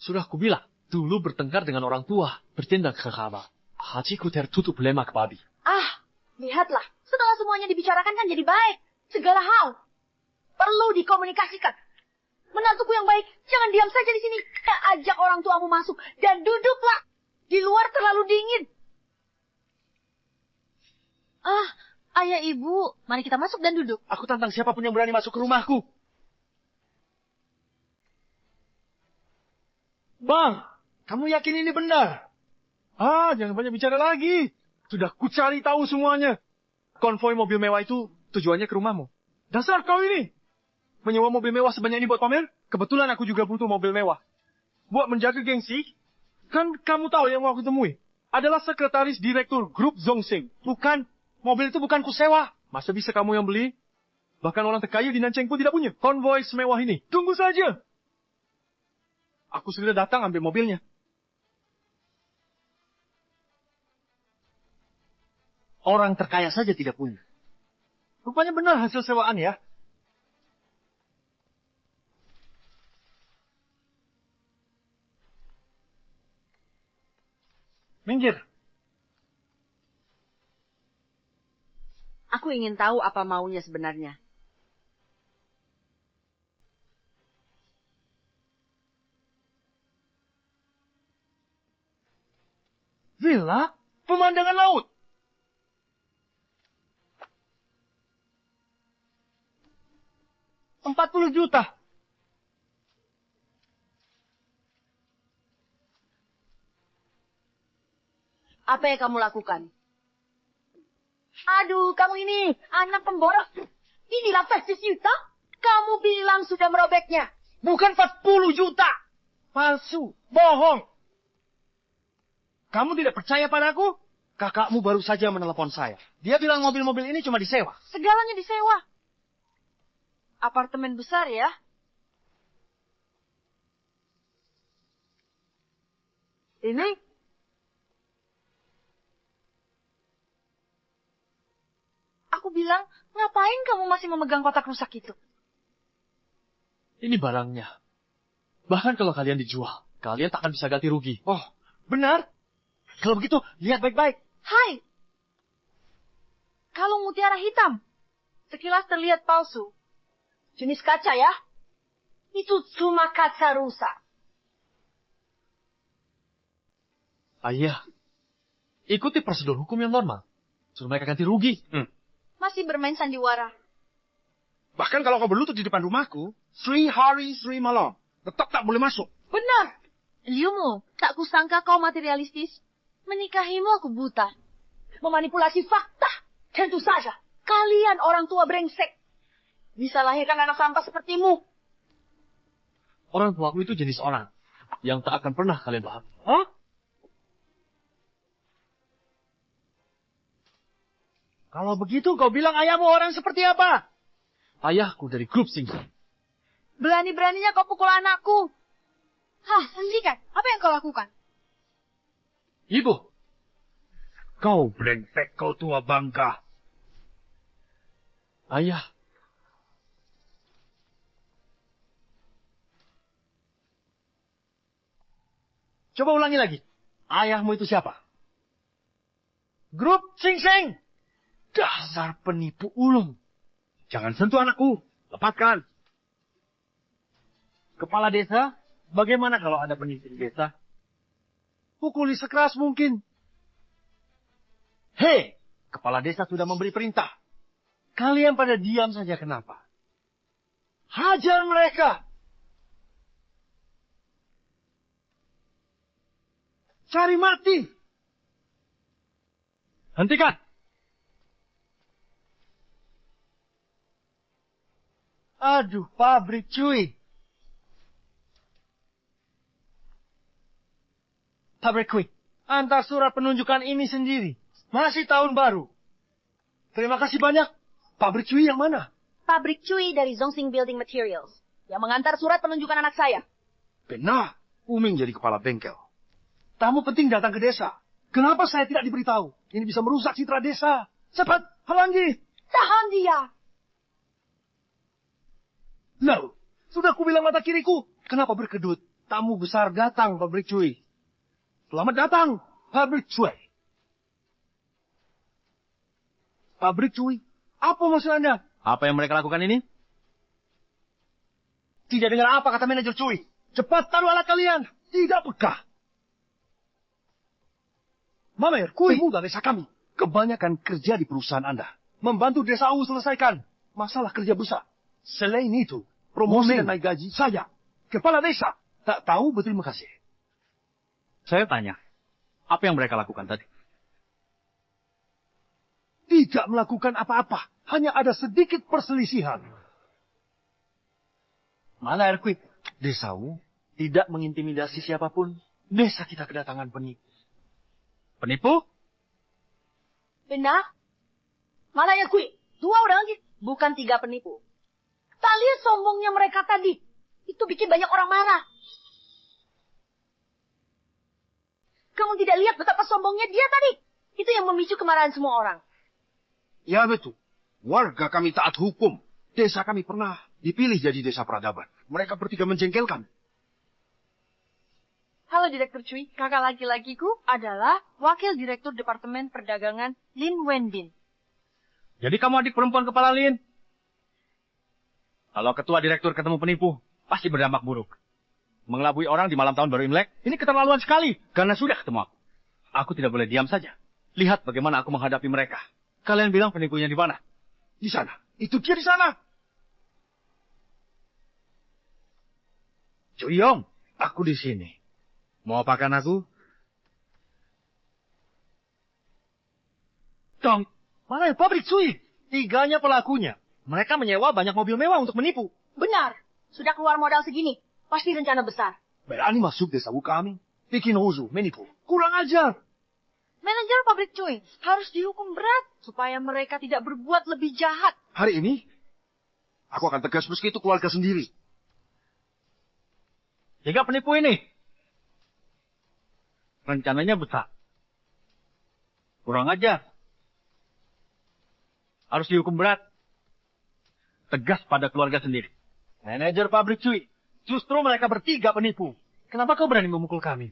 Sudah kubilang, dulu bertengkar dengan orang tua, bertindak kekaba. Hatiku tertutup lemak babi. Ah, lihatlah. Setelah semuanya dibicarakan kan jadi baik. Segala hal perlu dikomunikasikan. Menantuku yang baik, jangan diam saja di sini. Ajak orang tuamu masuk dan duduklah. Di luar terlalu dingin. Ah, ayah ibu, mari kita masuk dan duduk. Aku tantang siapapun yang berani masuk ke rumahku. Bang, kamu yakin ini benar? Ah, jangan banyak bicara lagi. Sudah kucari tahu semuanya. Konvoi mobil mewah itu tujuannya ke rumahmu. Dasar kau ini. Menyewa mobil mewah sebanyak ini buat pamer? Kebetulan aku juga butuh mobil mewah. Buat menjaga gengsi, kan kamu tahu yang mau aku temui. Adalah sekretaris direktur grup Zongsing. Bukan, mobil itu bukan kusewa. Masa bisa kamu yang beli? Bahkan orang terkaya di Nancheng pun tidak punya konvoi semewah ini. Tunggu saja. Aku segera datang ambil mobilnya. Orang terkaya saja tidak punya. Rupanya benar hasil sewaan ya. Minggir. Aku ingin tahu apa maunya sebenarnya. Villa? Pemandangan laut. $40 juta. Apa yang kamu lakukan? Aduh, kamu ini anak pemborok. Inilah Festus Yuta. Kamu bilang sudah merobeknya. Bukan 40 juta. Palsu. Bohong. Kamu tidak percaya padaku? Kakakmu baru saja menelepon saya. Dia bilang mobil-mobil ini cuma disewa. Segalanya disewa. Apartemen besar ya. Ini? Aku bilang, ngapain kamu masih memegang kotak rusak itu? Ini barangnya. Bahkan kalau kalian dijual, kalian tak akan bisa ganti rugi. Oh, benar? Kalau begitu, lihat baik-baik. Hai, Kalung mutiara hitam. Sekilas terlihat palsu. Jenis kaca ya? Itu cuma kaca rusak. Ayah, ikuti prosedur hukum yang normal. Suruh mereka ganti rugi. Masih bermain sandiwara. Bahkan kalau kau berlutut di depan rumahku, 3 hari 3 malam, tetap tak boleh masuk. Benar. Liumu, tak kusangka kau materialistis. Menikahimu aku buta. Memanipulasi fakta. Tentu saja. Kalian orang tua brengsek. Bisa lahirkan anak sampah sepertimu. Orang tuaku itu jenis orang yang tak akan pernah kalian paham. Hah? Kalau begitu kau bilang ayahmu orang seperti apa? Ayahku dari grup Sing Sing. Berani-beraninya kau pukul anakku. Hah, hentikan. Apa yang kau lakukan? Ibu, Kau brengsek, kau tua bangka. ayah, Coba ulangi lagi. Ayahmu itu siapa? Grup Sing Sing. Dasar penipu ulung. Jangan sentuh anakku. Lepaskan. Kepala desa, bagaimana kalau ada penipu di desa? Pukuli sekeras mungkin. Hei, kepala desa sudah memberi perintah. Kalian pada diam saja kenapa? Hajar mereka. Cari mati. hentikan. Aduh, pabrik cuy. Pabrik cuy, antar surat penunjukan ini sendiri. Masih tahun baru. Terima kasih banyak. Pabrik cuy yang mana? Pabrik Cui dari Zongsing Building Materials. Yang mengantar surat penunjukan anak saya. Benar, Uming jadi kepala bengkel. Tamu penting datang ke desa. Kenapa saya tidak diberitahu? Ini bisa merusak citra desa. Cepat, halangi. Tahan dia. Loh, sudah kubilang mata kiriku. Kenapa berkedut? Tamu besar datang, pabrik cuy. Selamat datang, pabrik cuy. Pabrik cuy, apa maksud Anda? Apa yang mereka lakukan ini? Tidak dengar apa kata manajer cuy. Cepat taruh alat kalian. Tidak peka. Mamer, kuy muda desa kami. Kebanyakan kerja di perusahaan Anda. Membantu desa U selesaikan masalah kerja besar. Selain itu, promosi dan naik gaji saya. Kepala desa. Tak tahu berterima kasih. Saya tanya, apa yang mereka lakukan tadi? Tidak melakukan apa-apa. Hanya ada sedikit perselisihan. Mana Erkwit? Desa U tidak mengintimidasi siapapun. Desa kita kedatangan penipu. Penipu? Benar? Mana ya kui? 2 orang lagi. Bukan 3 penipu. Tak lihat sombongnya mereka tadi. Itu bikin banyak orang marah. Kamu tidak lihat betapa sombongnya dia tadi? Itu yang memicu kemarahan semua orang. Ya betul. Warga kami taat hukum. Desa kami pernah dipilih jadi desa peradaban. Mereka bertiga menjengkelkan. Halo Direktur Cui, kakak laki-lakiku adalah Wakil Direktur Departemen Perdagangan Lin Wenbin. Jadi kamu adik perempuan kepala Lin? Kalau ketua direktur ketemu penipu, pasti berdampak buruk. Mengelabui orang di malam tahun baru Imlek, ini keterlaluan sekali. Karena sudah ketemu aku. Aku tidak boleh diam saja. Lihat bagaimana aku menghadapi mereka. Kalian bilang penipunya di mana? Di sana. Itu dia di sana. Cuyong, aku di sini. Mau apakan aku? Dong, mana yang pabrik cuy? 3-nya pelakunya. Mereka menyewa banyak mobil mewah untuk menipu. Benar, sudah keluar modal segini. Pasti rencana besar. Berani masuk desa U kami. Bikin rusuh, menipu. Kurang ajar. Manajer pabrik Cui harus dihukum berat supaya mereka tidak berbuat lebih jahat. Hari ini, aku akan tegas meski itu keluarga sendiri. Jika penipu ini. Rencananya besar. Kurang ajar. Harus dihukum berat. Tegas pada keluarga sendiri. Manajer pabrik cuy. Justru mereka bertiga penipu. Kenapa kau berani memukul kami?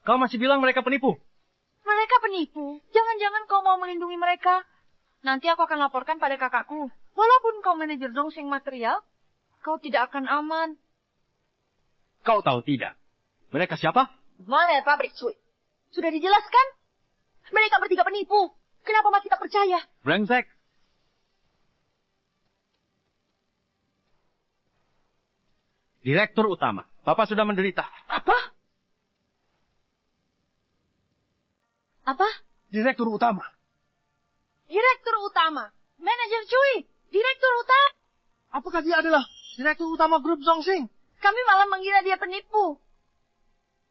Kau masih bilang mereka penipu? Mereka penipu. Jangan-jangan kau mau melindungi mereka. Nanti aku akan laporkan pada kakakku. Walaupun kau manajer dongseng material, kau tidak akan aman. Kau tahu tidak? Mereka siapa? Mana pabrik Sui? Sudah dijelaskan? Mereka bertiga penipu. Kenapa masih tak percaya? Brengsek. Direktur utama. Bapak sudah menderita. Apa? Apa? Direktur utama. Direktur utama. Manajer Cui. Direktur utama. Apakah dia adalah direktur utama grup Zongsing? Kami malah mengira dia penipu.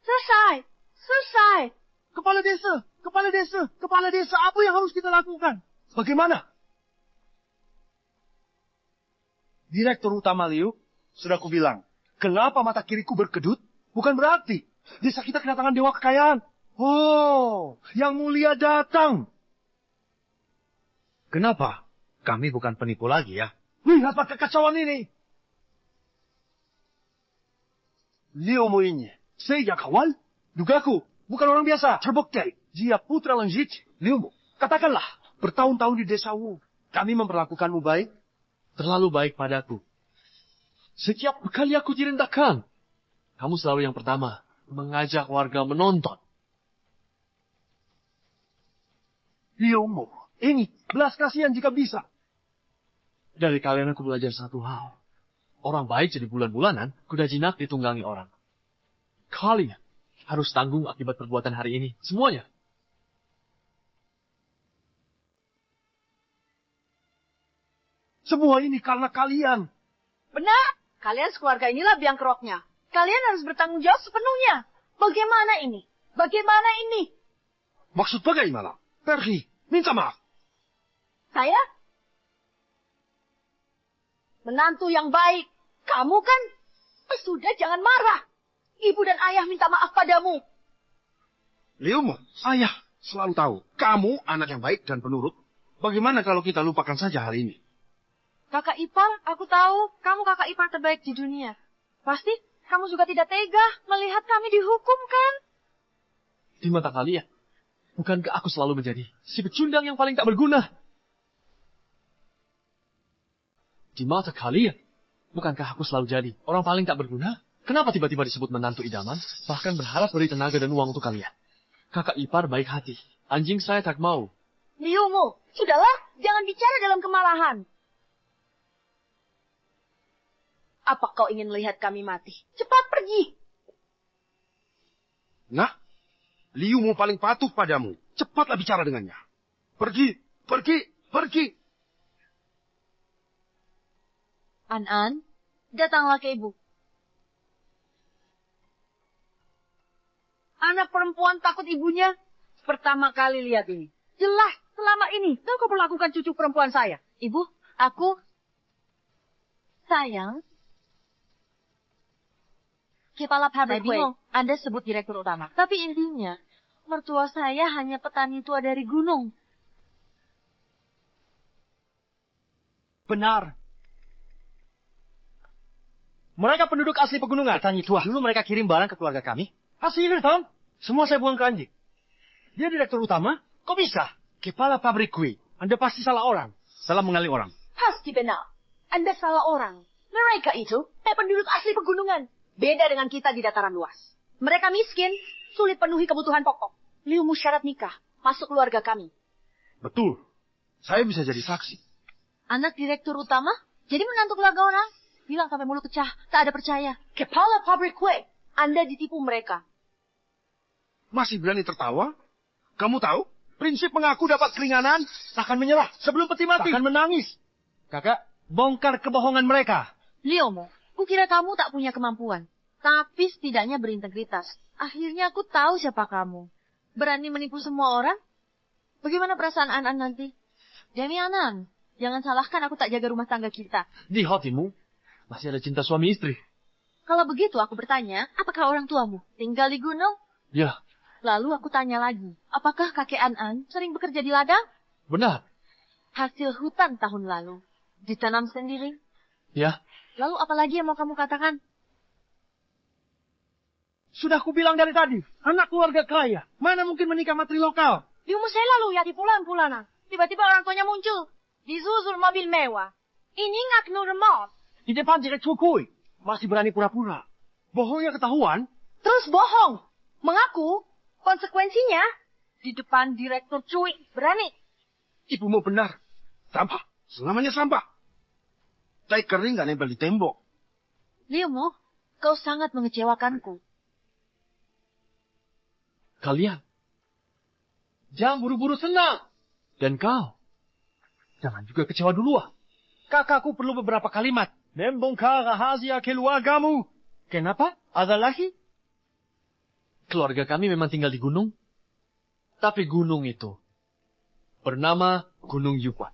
Selesai. Selesai. Kepala desa, kepala desa, kepala desa, apa yang harus kita lakukan? Bagaimana? Direktur utama Liu, sudah kubilang, kenapa mata kiriku berkedut? Bukan berarti desa kita kedatangan dewa kekayaan. Oh, yang mulia datang. Kenapa? Kami bukan penipu lagi ya. Lihat kekacauan ini. Liu Mu ini, sejak awal, dugaku, bukan orang biasa. Terbukti, dia putra legit. Liu Mu, katakanlah, bertahun-tahun di desa Wu, kami memperlakukanmu baik. Terlalu baik padaku. Setiap kali aku direndahkan, kamu selalu yang pertama mengajak warga menonton. Liu Mu, ini belas kasihan jika bisa. Dari kalian aku belajar satu hal. Orang baik jadi bulan-bulanan, kuda jinak ditunggangi orang. Kalian harus tanggung akibat perbuatan hari ini. Semuanya. Semua ini karena kalian. Benar. Kalian sekeluarga inilah biang keroknya. Kalian harus bertanggung jawab sepenuhnya. Bagaimana ini? Bagaimana ini? Maksud bagaimana? Pergi, minta maaf. Saya? Menantu yang baik. Kamu kan? Sudah, jangan marah. Ibu dan ayah minta maaf padamu. Liu Mu, saya selalu tahu. Kamu anak yang baik dan penurut. Bagaimana kalau kita lupakan saja hal ini? Kakak ipar, aku tahu kamu kakak ipar terbaik di dunia. Pasti kamu juga tidak tega melihat kami dihukum, kan? Di mata kalian, bukankah aku selalu menjadi si pecundang yang paling tak berguna? Di mata kalian, bukankah aku selalu jadi orang paling tak berguna? Kenapa tiba-tiba disebut menantu idaman, bahkan berharap beri tenaga dan uang untuk kalian? Kakak ipar baik hati, anjing saya tak mau. Liu Mu, sudahlah, jangan bicara dalam kemarahan. Apa kau ingin melihat kami mati? Cepat pergi. Nah, Liu Mu paling patuh padamu. Cepatlah bicara dengannya. Pergi, pergi, pergi. An-An, datanglah ke ibu. Anak perempuan takut ibunya. Pertama kali lihat ini. Jelas, selama ini kau perlakukan cucu perempuan saya. Ibu, aku... Sayang. Kepala pabrik kue. Anda sebut direktur utama. Tapi intinya, mertua saya hanya petani tua dari gunung. Benar. Mereka penduduk asli pegunungan. Petani tua. Dulu mereka kirim barang ke keluarga kami. Hasilnya, Tom. Semua saya buang ke anjing. Dia direktur utama? Kok bisa? Kepala pabrik kue. Anda pasti salah orang. Salah mengenali orang. Pasti benar. Anda salah orang. Mereka itu penduduk asli pegunungan. Beda dengan kita di dataran luas. Mereka miskin, sulit penuhi kebutuhan pokok. Liu Mu syarat nikah, masuk keluarga kami. Betul. Saya bisa jadi saksi. Anak direktur utama, jadi menantu keluarga orang. Bilang sampai mulut pecah, tak ada percaya. Kepala pabrik kue, Anda ditipu mereka. Masih berani tertawa? Kamu tahu, prinsip mengaku dapat keringanan, Takkan menyerah sebelum peti mati. Takkan menangis. Kakak, bongkar kebohongan mereka. Liu Mu, kukira kamu tak punya kemampuan. Tapi setidaknya berintegritas. Akhirnya aku tahu siapa kamu. Berani menipu semua orang? Bagaimana perasaan An-An nanti? Demi An-An, jangan salahkan aku tak jaga rumah tangga kita. Di hatimu, masih ada cinta suami istri. Kalau begitu aku bertanya, apakah orang tuamu tinggal di gunung? Ya, Lalu aku tanya lagi, apakah kakek An-An sering bekerja di ladang? benar. Hasil hutan tahun lalu. Ditanam sendiri. Ya, Lalu apalagi yang mau kamu katakan? Sudah kubilang dari tadi, anak keluarga kaya. Mana mungkin menikah matri lokal? Liu Mu selalu ya di bulan-bulanan. Tiba-tiba orang tuanya muncul. Disusul mobil mewah. Ini nggak normal. Di depan direktur Kui. Masih berani pura-pura. Bohongnya ketahuan. Terus bohong. Mengaku konsekuensinya di depan direktur Cui. Berani. Ibumu benar. Sampah. Selamanya sampah. Tai kering nggak nempel di tembok. Liu Mu, kau sangat mengecewakanku. Kalian, jangan buru-buru senang. Dan kau, jangan juga kecewa duluan. Kakakku perlu beberapa kalimat. Membongkar rahasia keluargamu. Kenapa? Ada lagi? Keluarga kami memang tinggal di gunung. Tapi gunung itu bernama Gunung Yukuan.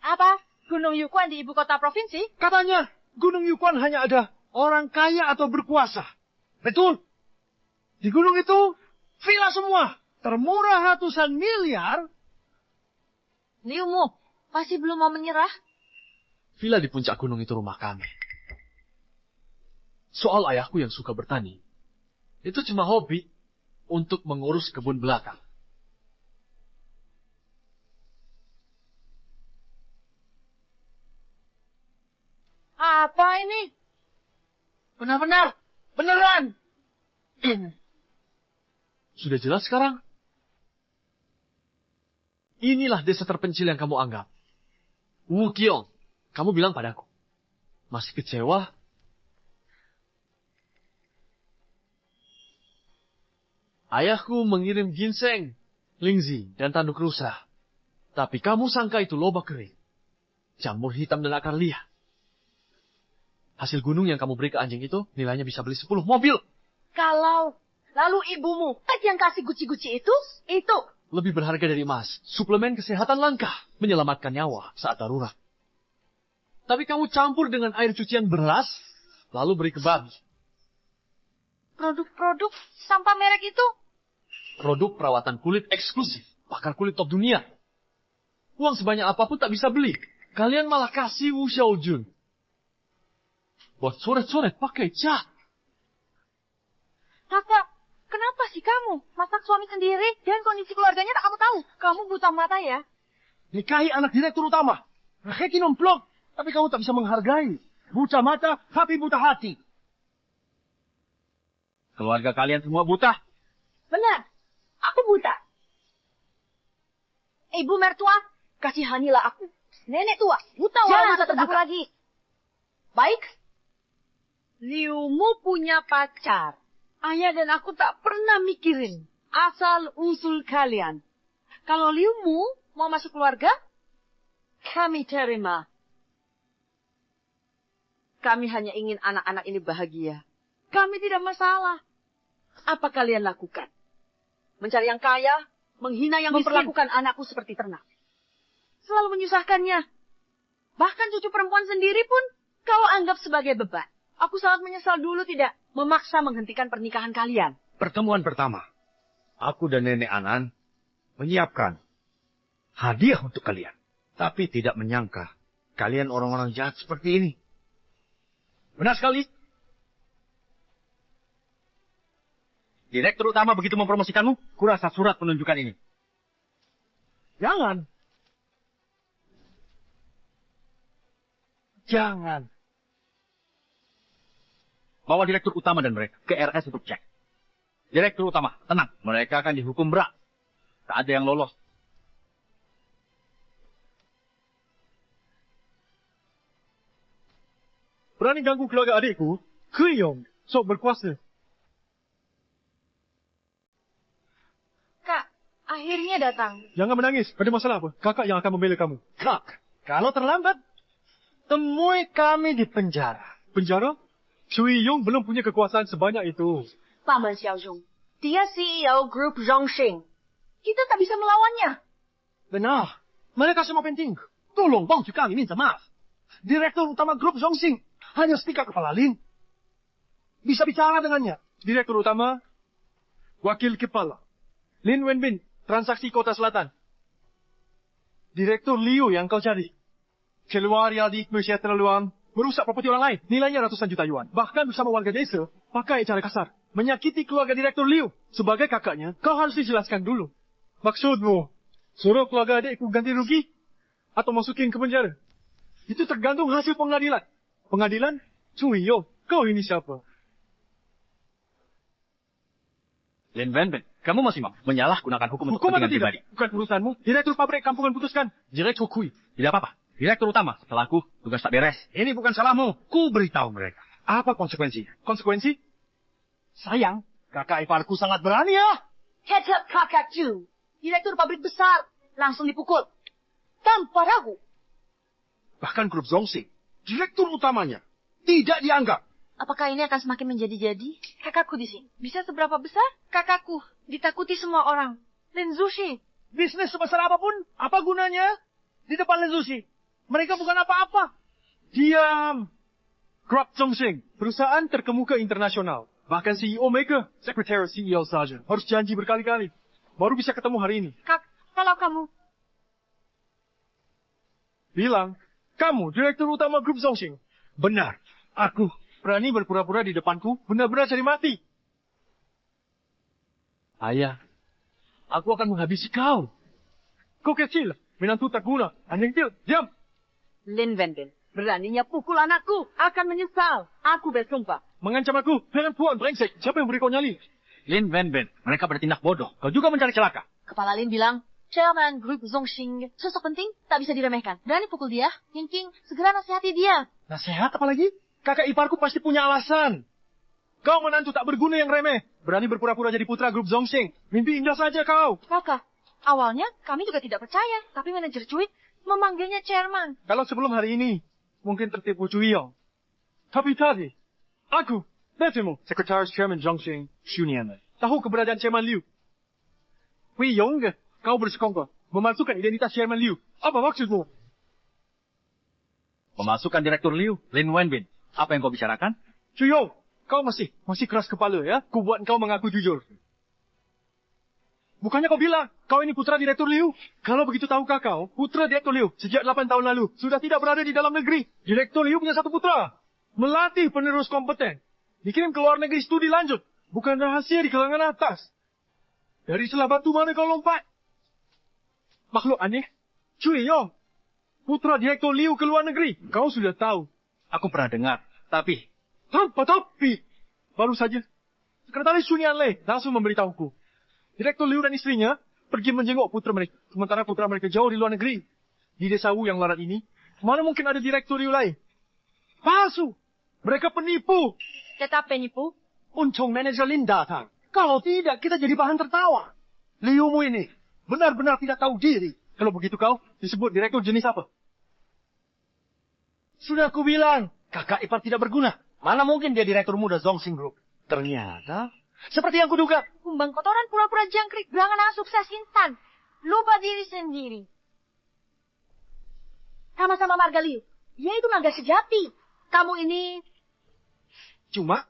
Apa? Gunung Yukuan di ibu kota provinsi? Katanya, Gunung Yukuan hanya ada orang kaya atau berkuasa. Betul. Di gunung itu, villa semua. Termurah ratusan miliar. Liu Mu, masih belum mau menyerah? Villa di puncak gunung itu rumah kami. Soal ayahku yang suka bertani, itu cuma hobi untuk mengurus kebun belakang. Apa ini? Benar-benar. Beneran. Sudah jelas sekarang? Inilah desa terpencil yang kamu anggap. Wukiong, kamu bilang padaku. Masih kecewa? Ayahku mengirim ginseng, lingzi, dan tanduk rusa. Tapi kamu sangka itu lobak kering. Jamur hitam dan akar liah. Hasil gunung yang kamu beri ke anjing itu, nilainya bisa beli 10 mobil. Kalau lalu ibumu yang kasih guci-guci itu? Lebih berharga dari emas. Suplemen kesehatan langka. Menyelamatkan nyawa saat darurat. Tapi kamu campur dengan air cucian beras, lalu beri ke babi. Produk-produk sampah merek itu? Produk perawatan kulit eksklusif. Pakar kulit top dunia. Uang sebanyak apapun tak bisa beli. Kalian malah kasih Wu Xiaojun. Buat soret-soret pakai cat. Kakak, kenapa sih kamu? Masak suami sendiri dan kondisi keluarganya tak kamu tahu. Kamu buta mata ya? Nikahi anak direktur utama. Rakyat nomplok. Tapi kamu tak bisa menghargai. Buta mata, tapi buta hati. Keluarga kalian semua buta. Benar, aku buta. Ibu mertua, kasihanilah aku. Nenek tua, buta walau mata terbuka lagi. Baik. Liu Mu punya pacar. Ayah dan aku tak pernah mikirin asal-usul kalian. Kalau Liu Mu mau masuk keluarga, kami terima. Kami hanya ingin anak-anak ini bahagia. Kami tidak masalah. Apa kalian lakukan? Mencari yang kaya, menghina yang memperlakukan anakku seperti ternak. Selalu menyusahkannya. Bahkan cucu perempuan sendiri pun kau anggap sebagai beban. Aku sangat menyesal dulu tidak memaksa menghentikan pernikahan kalian. Pertemuan pertama, aku dan Nenek Anan menyiapkan hadiah untuk kalian. Tapi tidak menyangka kalian orang-orang jahat seperti ini. Benar sekali. Direktur utama begitu mempromosikanmu, kurasa surat penunjukan ini. Jangan. Jangan. Bawa direktur utama dan mereka ke RS untuk cek. Direktur utama, tenang. Mereka akan dihukum berat. Tak ada yang lolos. Berani ganggu keluarga adikku? Kuyong, sok berkuasa. Kak, akhirnya datang. Jangan menangis. Ada masalah apa? Kakak yang akan membela kamu. Kak, kalau terlambat, temui kami di penjara. Penjara? Cui Yong belum punya kekuasaan sebanyak itu. Paman Xiaozhong, dia CEO grup Zhongxing. Kita tak bisa melawannya. Benar. Mereka semua penting. Tolong bantu kami minta maaf. Direktur utama grup Zhongxing hanya setika kepala Lin. Bisa bicara dengannya. Direktur utama, wakil kepala. Lin Wenbin, transaksi kota selatan. Direktur Liu yang kau cari. Keluar ya adik terlaluan. merusak properti orang lain, nilainya ratusan juta yuan. Bahkan bersama warga desa, pakai cara kasar, menyakiti keluarga Direktur Liu. Sebagai kakaknya, kau harus dijelaskan dulu. Maksudmu, suruh keluarga adikku ganti rugi? Atau masukin ke penjara? Itu tergantung hasil pengadilan. Pengadilan? Cuyo, kau ini siapa? Lin Wenben, kamu masih mau menyalahgunakan hukum untuk kepentingan pribadi? Bukan urusanmu. Direktur pabrik kampungan putuskan. Direktur Kui. Tidak apa-apa. Direktur utama, setelahku, tugas tak beres. Ini bukan salahmu. Ku beritahu mereka. Apa konsekuensinya? Konsekuensi? Sayang, kakak iparku sangat berani ya. Heads up kakak Chu. Direktur pabrik besar. Langsung dipukul. Tanpa ragu. Bahkan grup Zongsing, direktur utamanya, tidak dianggap. Apakah ini akan semakin menjadi-jadi? Kakakku di sini. Bisa seberapa besar? Kakakku. Ditakuti semua orang. Lin Zushi. Bisnis sebesar apapun, apa gunanya? Di depan Lenzushi. Mereka bukan apa-apa. Diam. Grup Zongsing, perusahaan terkemuka internasional. Bahkan CEO mereka, sekretari CEO saja. Harus janji berkali-kali. Baru bisa ketemu hari ini. Kalau kamu... Bilang, kamu direktur utama grup Zongsing. Benar. Aku Berani berpura-pura di depanku, benar-benar cari mati. Ayah, aku akan menghabisi kau. Kau kecil, menantu tak guna, anjing kecil, diam. Lin Wenben, beraninya pukul anakku, akan menyesal. Aku bersumpah. Mengancam aku, perempuan brengsek, siapa yang beri kau nyali? Lin Wenben, mereka bertindak bodoh. Kau juga mencari celaka. Kepala Lin bilang, Chairman Grup Zongsing, sosok penting, tak bisa diremehkan. Berani pukul dia, Yingqing, segera nasihati dia. Nasihat apa lagi? Kakak iparku pasti punya alasan. Kau menantu tak berguna yang remeh. Berani berpura-pura jadi putra grup Zongsing. Mimpi indah saja kau. Kakak, awalnya kami juga tidak percaya, tapi manajer Cui memanggilnya Chairman. Kalau sebelum hari ini, mungkin tertipu Cuyo. Tapi tadi, aku, bertemu Sekretaris Chairman Zongsing, Shunian. Tahu keberadaan Chairman Liu. Hui Yong, kau bersekongkol, memasukkan identitas Chairman Liu. Apa maksudmu? Memasukkan Direktur Liu, Lin Wenbin. Apa yang kau bicarakan? Cuyo, kau masih keras kepala ya? Ku buat kau mengaku jujur. Bukannya kau bilang, kau ini putra Direktur Liu? Kalau begitu tahukah kau, putra Direktur Liu sejak 8 tahun lalu sudah tidak berada di dalam negeri. Direktur Liu punya satu putra. Melatih penerus kompeten. Dikirim ke luar negeri studi lanjut. Bukan rahasia di kalangan atas. Dari celah batu mana kau lompat? Makhluk aneh. Cuyo, putra Direktur Liu ke luar negeri. Kau sudah tahu. Aku pernah dengar, tapi... Tanpa tapi. Baru saja, Sekretaris Shunian Lei langsung memberitahuku. Direktur Liu dan istrinya pergi menjenguk putra mereka. Sementara putra mereka jauh di luar negeri. Di desa Wu yang larat ini, mana mungkin ada Direktur Liu lain? Palsu. Mereka penipu. Tetap penipu. Uncung manajer Lin datang. Kalau tidak, kita jadi bahan tertawa. Liumu ini benar-benar tidak tahu diri. Kalau begitu kau disebut direktur jenis apa? Sudah aku bilang, kakak ipar tidak berguna. Mana mungkin dia direktur muda Zongsing Group. Ternyata, seperti yang kuduga. Kumbang kotoran pura-pura jangkrik, berangan sukses instan. Lupa diri sendiri. Sama-sama Marga Liu. Dia itu naga sejati. Kamu ini... Cuma,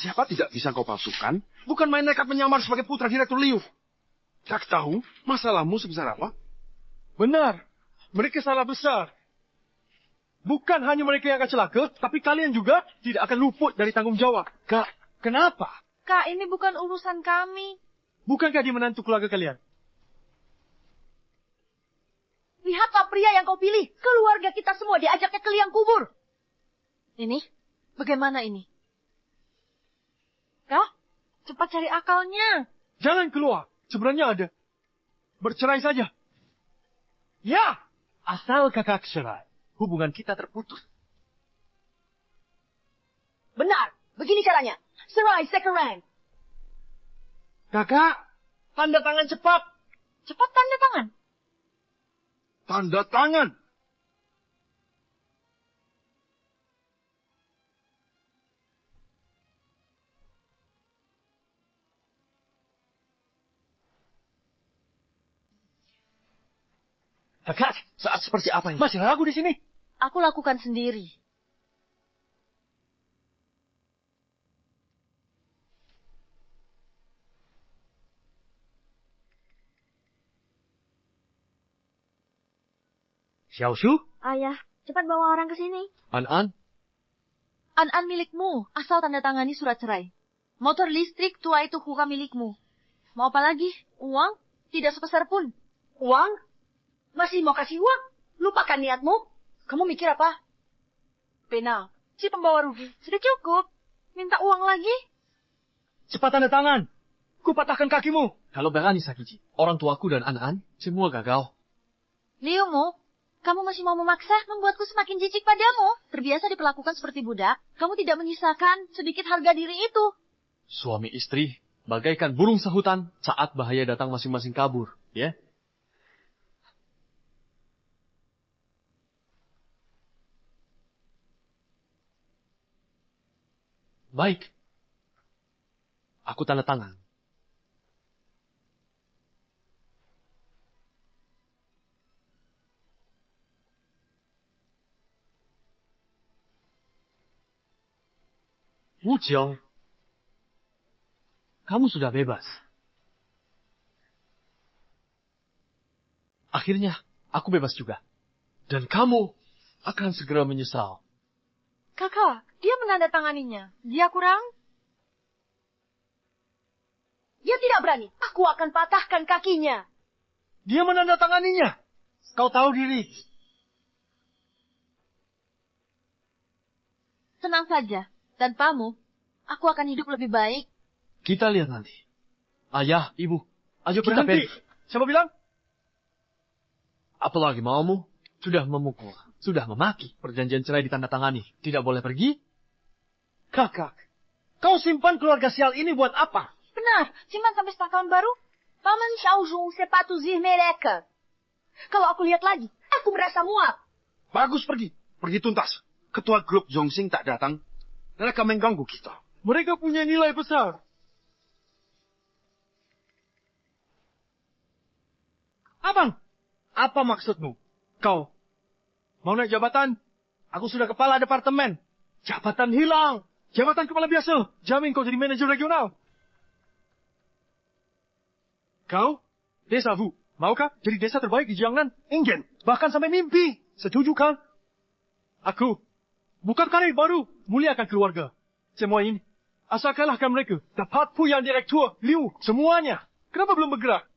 siapa tidak bisa kau palsukan? Bukan main nekat menyamar sebagai putra Direktur Liu. Tak tahu masalahmu sebesar apa? Benar. Mereka salah besar. Bukan hanya mereka yang akan celaka, tapi kalian juga tidak akan luput dari tanggung jawab. Kak, kenapa? Kak, ini bukan urusan kami. Bukankah dia menantu keluarga kalian? Lihatlah pria yang kau pilih. Keluarga kita semua diajaknya ke liang kubur. Ini, bagaimana ini? Kak, cepat cari akalnya. Jangan keluar. Sebenarnya ada. Bercerai saja. Ya, asal kakak cerai, hubungan kita terputus. Benar, begini caranya. Serai second rank. Kakak, tanda tangan cepat. Cepat tanda tangan. Tanda tangan. Kakak, Saat seperti apa ini? masih ragu di sini. Aku lakukan sendiri. Xiao Shu? Ayah, cepat bawa orang ke sini. An-An, An-an milikmu, asal tanda tangani surat cerai. Motor listrik tua itu Huka milikmu. Mau apa lagi? Uang? Tidak sepeser pun. Uang? Masih mau kasih uang? Lupakan niatmu. Kamu mikir apa? Pena, si pembawa rugi. Sudah cukup. Minta uang lagi? Cepat tanda tangan. Ku patahkan kakimu. Kalau berani Sakiji, orang tuaku dan An-an semua gagal. Liumu, kamu masih mau memaksa membuatku semakin jijik padamu. Terbiasa diperlakukan seperti budak, kamu tidak menyisakan sedikit harga diri itu. Suami istri bagaikan burung sehutan saat bahaya datang masing-masing kabur, ya? Baik. Aku tanda tangan. Wujiong, kamu sudah bebas. Akhirnya, aku bebas juga. Dan kamu akan segera menyesal. Kakak, dia menandatanganinya. Dia kurang? Dia tidak berani. Aku akan patahkan kakinya. Dia menandatanganinya. Kau tahu diri. Tenang saja. Tanpamu, aku akan hidup lebih baik. Kita lihat nanti. Ayah, ibu, ayo kita Berhenti. Siapa bilang? Apalagi maumu? Sudah memukul, sudah memaki. Perjanjian cerai ditandatangani. Tidak boleh pergi? Kakak, kau simpan keluarga sial ini buat apa? Benar, simpan sampai setelah tahun baru. Paman Xiaozhong sepatuzir mereka. Kalau aku lihat lagi, aku merasa muak. Bagus pergi. Pergi tuntas. Ketua grup Zongsing tak datang. Mereka mengganggu kita. Mereka punya nilai besar. Abang, apa maksudmu? Kau mau naik jabatan? Aku sudah kepala departemen. Jabatan hilang. Jabatan kepala biasa. Jamin kau jadi manajer regional. Kau, desa Wu. Maukah jadi desa terbaik di Jiangnan? Ingin. Bahkan sampai mimpi. Setuju kan? Aku, bukan karir baru. Muliakan keluarga. Semua ini, asal kalahkan mereka. Dapat yang direktur, Liu, semuanya. Kenapa belum bergerak?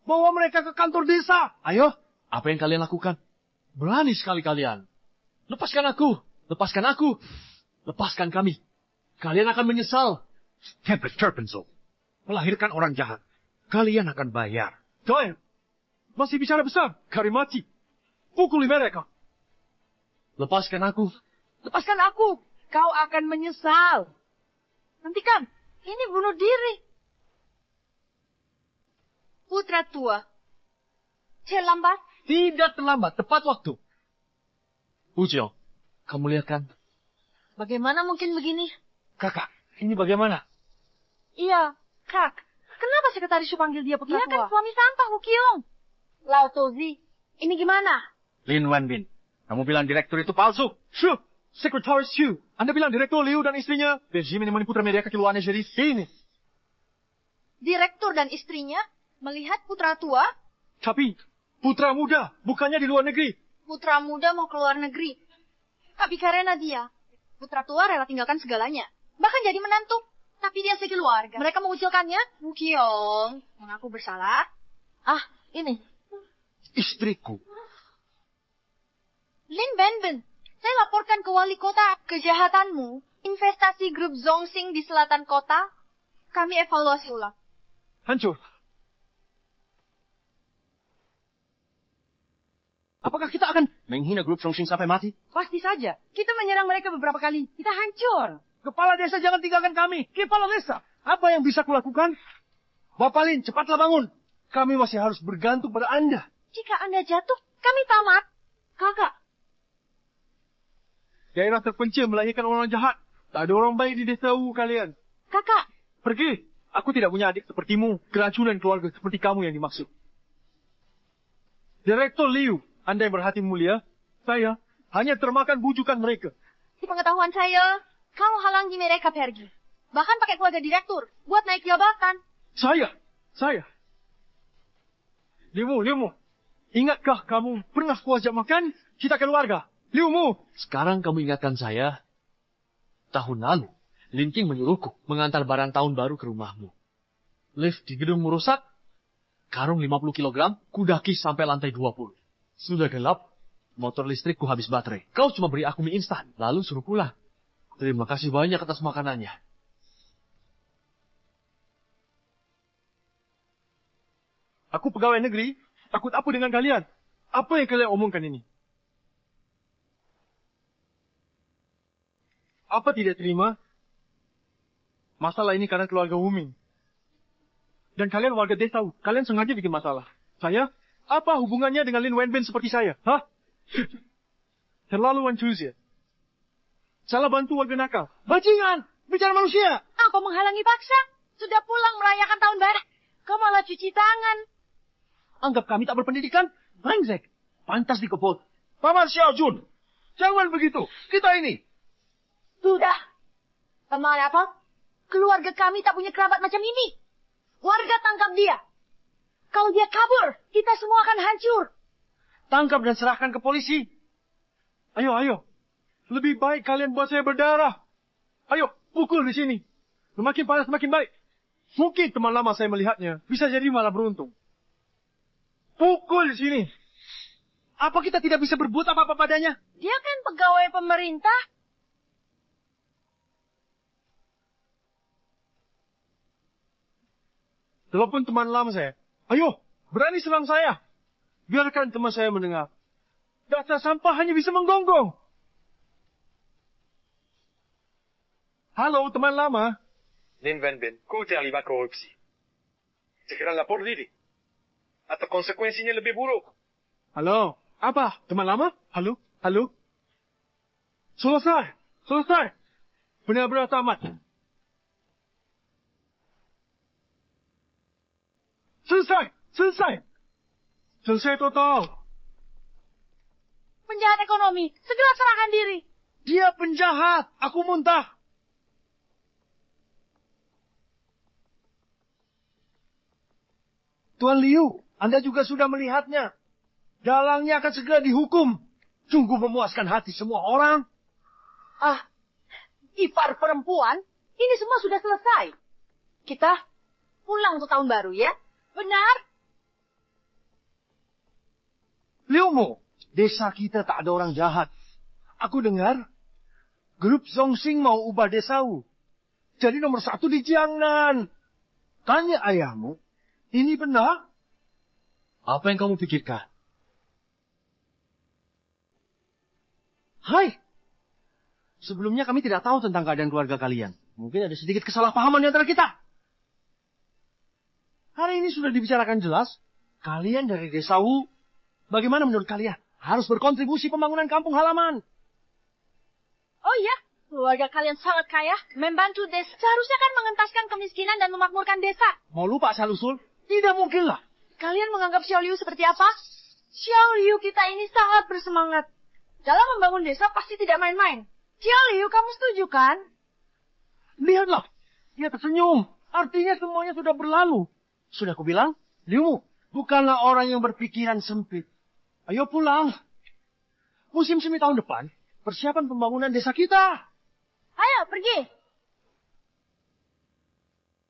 Bawa mereka ke kantor desa. Ayo, apa yang kalian lakukan? Berani sekali kalian. Lepaskan aku. Lepaskan aku. Lepaskan kami. Kalian akan menyesal. Tempest Terpencil. Melahirkan orang jahat. Kalian akan bayar. Kalian masih bicara besar. Karimati. Pukuli mereka. Lepaskan aku. Lepaskan aku. Kau akan menyesal. Hentikan. Ini bunuh diri. Putra tua. Lambat. Tidak terlambat. Tepat waktu. Wujiong, kamu lihat kan? Bagaimana mungkin begini? Kakak, ini bagaimana? Iya, Kak. Kenapa sekretaris panggil dia putra Dia tua? kan Suami sampah, Hukiong. Lao Tozi, ini gimana? Lin Wenbin, kamu bilang direktur itu palsu? Shu, Sekretaris Xu. Anda bilang direktur Liu dan istrinya. Beji menemani putra mereka keluarnya jadi ini. Direktur dan istrinya melihat putra tua. Tapi, putra muda, bukannya di luar negeri. Putra muda mau keluar negeri. Tapi karena dia, putra tua rela tinggalkan segalanya. Bahkan jadi menantu. Tapi dia sekeluarga. Mereka mengucilkannya. Mukiong, mengaku bersalah. Ah, ini. Istriku. Lin Benben, saya laporkan ke wali kota kejahatanmu. Investasi grup Zongsing di selatan kota. Kami evaluasi ulang. Hancur. Apakah kita akan Menghina grup Zongsing sampai mati? Pasti saja. Kita menyerang mereka beberapa kali. Kita hancur. Kepala desa jangan tinggalkan kami. Kepala desa. Apa yang bisa kulakukan? Bapak Lin, cepatlah bangun. Kami masih harus bergantung pada Anda. Jika Anda jatuh, kami tamat. Kakak, Daerah terpencil melahirkan orang jahat. Tak ada orang baik di desa kalian. kakak. Pergi. Aku tidak punya adik sepertimu. Keracunan keluarga seperti kamu yang dimaksud. Direktur Liu, Anda yang berhati mulia. Saya hanya termakan bujukan mereka. Di pengetahuan saya, kau halangi mereka pergi. Bahkan pakai keluarga direktur, buat naik jabatan. Saya. Liu, ingatkah kamu pernah kuajak makan? Kita keluarga. Liu, Sekarang kamu ingatkan saya. Tahun lalu, Lin King menyuruhku mengantar barang tahun baru ke rumahmu. Lift di gedungmu rusak, karung 50 kg, kudaki sampai lantai 20. Sudah gelap, motor listrikku habis baterai. Kau cuma beri aku mie instan, lalu suruh pulang. Terima kasih banyak atas makanannya. Aku pegawai negeri, takut apa dengan kalian? Apa yang kalian omongkan ini? Apa tidak terima? Masalah ini karena keluarga Wuming. Dan kalian warga desa, kalian sengaja bikin masalah. Saya? Apa hubungannya dengan Lin Wenbin seperti saya? Hah? Terlalu wancus ya. Salah bantu warga nakal. Bajingan! Bicara manusia! Apa menghalangi paksa? Sudah pulang merayakan tahun baru. Kau malah cuci tangan. Anggap kami tak berpendidikan? Brengsek. Pantas dikepot. Paman Xiao Jun, jangan begitu. Kita ini. Sudah. Paman apa? Keluarga kami tak punya kerabat macam ini. Warga tangkap dia. Kalau dia kabur, kita semua akan hancur. Tangkap dan serahkan ke polisi. Ayo, ayo. Lebih baik kalian buat saya berdarah. Ayo, pukul di sini. Semakin panas, semakin baik. Mungkin teman lama saya melihatnya. Bisa jadi malah beruntung. Pukul di sini. Apa kita tidak bisa berbuat apa-apa padanya? Dia kan pegawai pemerintah. Telepon teman lama saya. Ayo, berani serang saya. Biarkan teman saya mendengar. Dasar sampah hanya bisa menggonggong. Halo, teman lama. Lin Wenbin, kau terlibat korupsi. Segera lapor diri. Atau konsekuensinya lebih buruk. Halo, apa? Teman lama? Halo? Halo? Selesai, selesai. Benar-benar tamat. Selesai, selesai. Selesai total. Penjahat ekonomi, segera serahkan diri. Dia penjahat, aku muntah. Tuan Liu, Anda juga sudah melihatnya. Dalangnya akan segera dihukum. Sungguh memuaskan hati semua orang. Ah, ipar perempuan, ini semua sudah selesai. Kita pulang untuk tahun baru ya. Benar? Liu Mo, desa kita tak ada orang jahat. Aku dengar, grup Zongsing mau ubah desa Wu. Jadi nomor 1 di Jiangnan. Tanya ayahmu, ini benar? Apa yang kamu pikirkan? Hai, sebelumnya kami tidak tahu tentang keadaan keluarga kalian. Mungkin ada sedikit kesalahpahaman di antara kita. Hari ini sudah dibicarakan jelas. Kalian dari desa Wu, bagaimana menurut kalian? Harus berkontribusi pembangunan kampung halaman. Oh iya, keluarga kalian sangat kaya, membantu desa. Seharusnya kan mengentaskan kemiskinan dan memakmurkan desa. Mau lupa asal usul? Tidak mungkin lah. Kalian menganggap Xiao Liu seperti apa? Xiao Liu kita ini sangat bersemangat. Dalam membangun desa pasti tidak main-main. Xiao Liu, kamu setuju kan? Lihatlah, dia tersenyum. Artinya semuanya sudah berlalu. Sudah aku bilang, Liu bukanlah orang yang berpikiran sempit. Ayo pulang. Musim semi tahun depan, persiapan pembangunan desa kita. Ayo, pergi.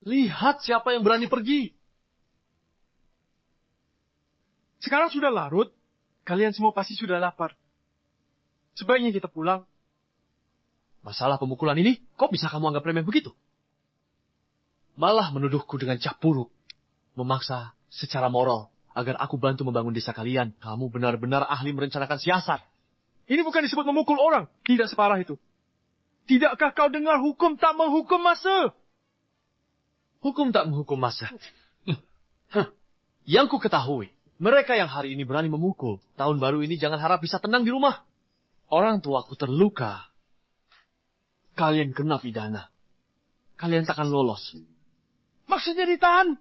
Lihat siapa yang berani pergi. Sekarang sudah larut, kalian semua pasti sudah lapar. Sebaiknya kita pulang. Masalah pemukulan ini, kok bisa kamu anggap remeh begitu? Malah menuduhku dengan cap buruk. Memaksa secara moral agar aku bantu membangun desa kalian. Kamu benar-benar ahli merencanakan siasat. Ini bukan disebut memukul orang. Tidak separah itu. Tidakkah kau dengar hukum tak menghukum massa? Hukum tak menghukum massa. Yang ku ketahui, mereka yang hari ini berani memukul, tahun baru ini jangan harap bisa tenang di rumah. Orang tuaku terluka. Kalian kena pidana. Kalian takkan lolos. Maksudnya ditahan?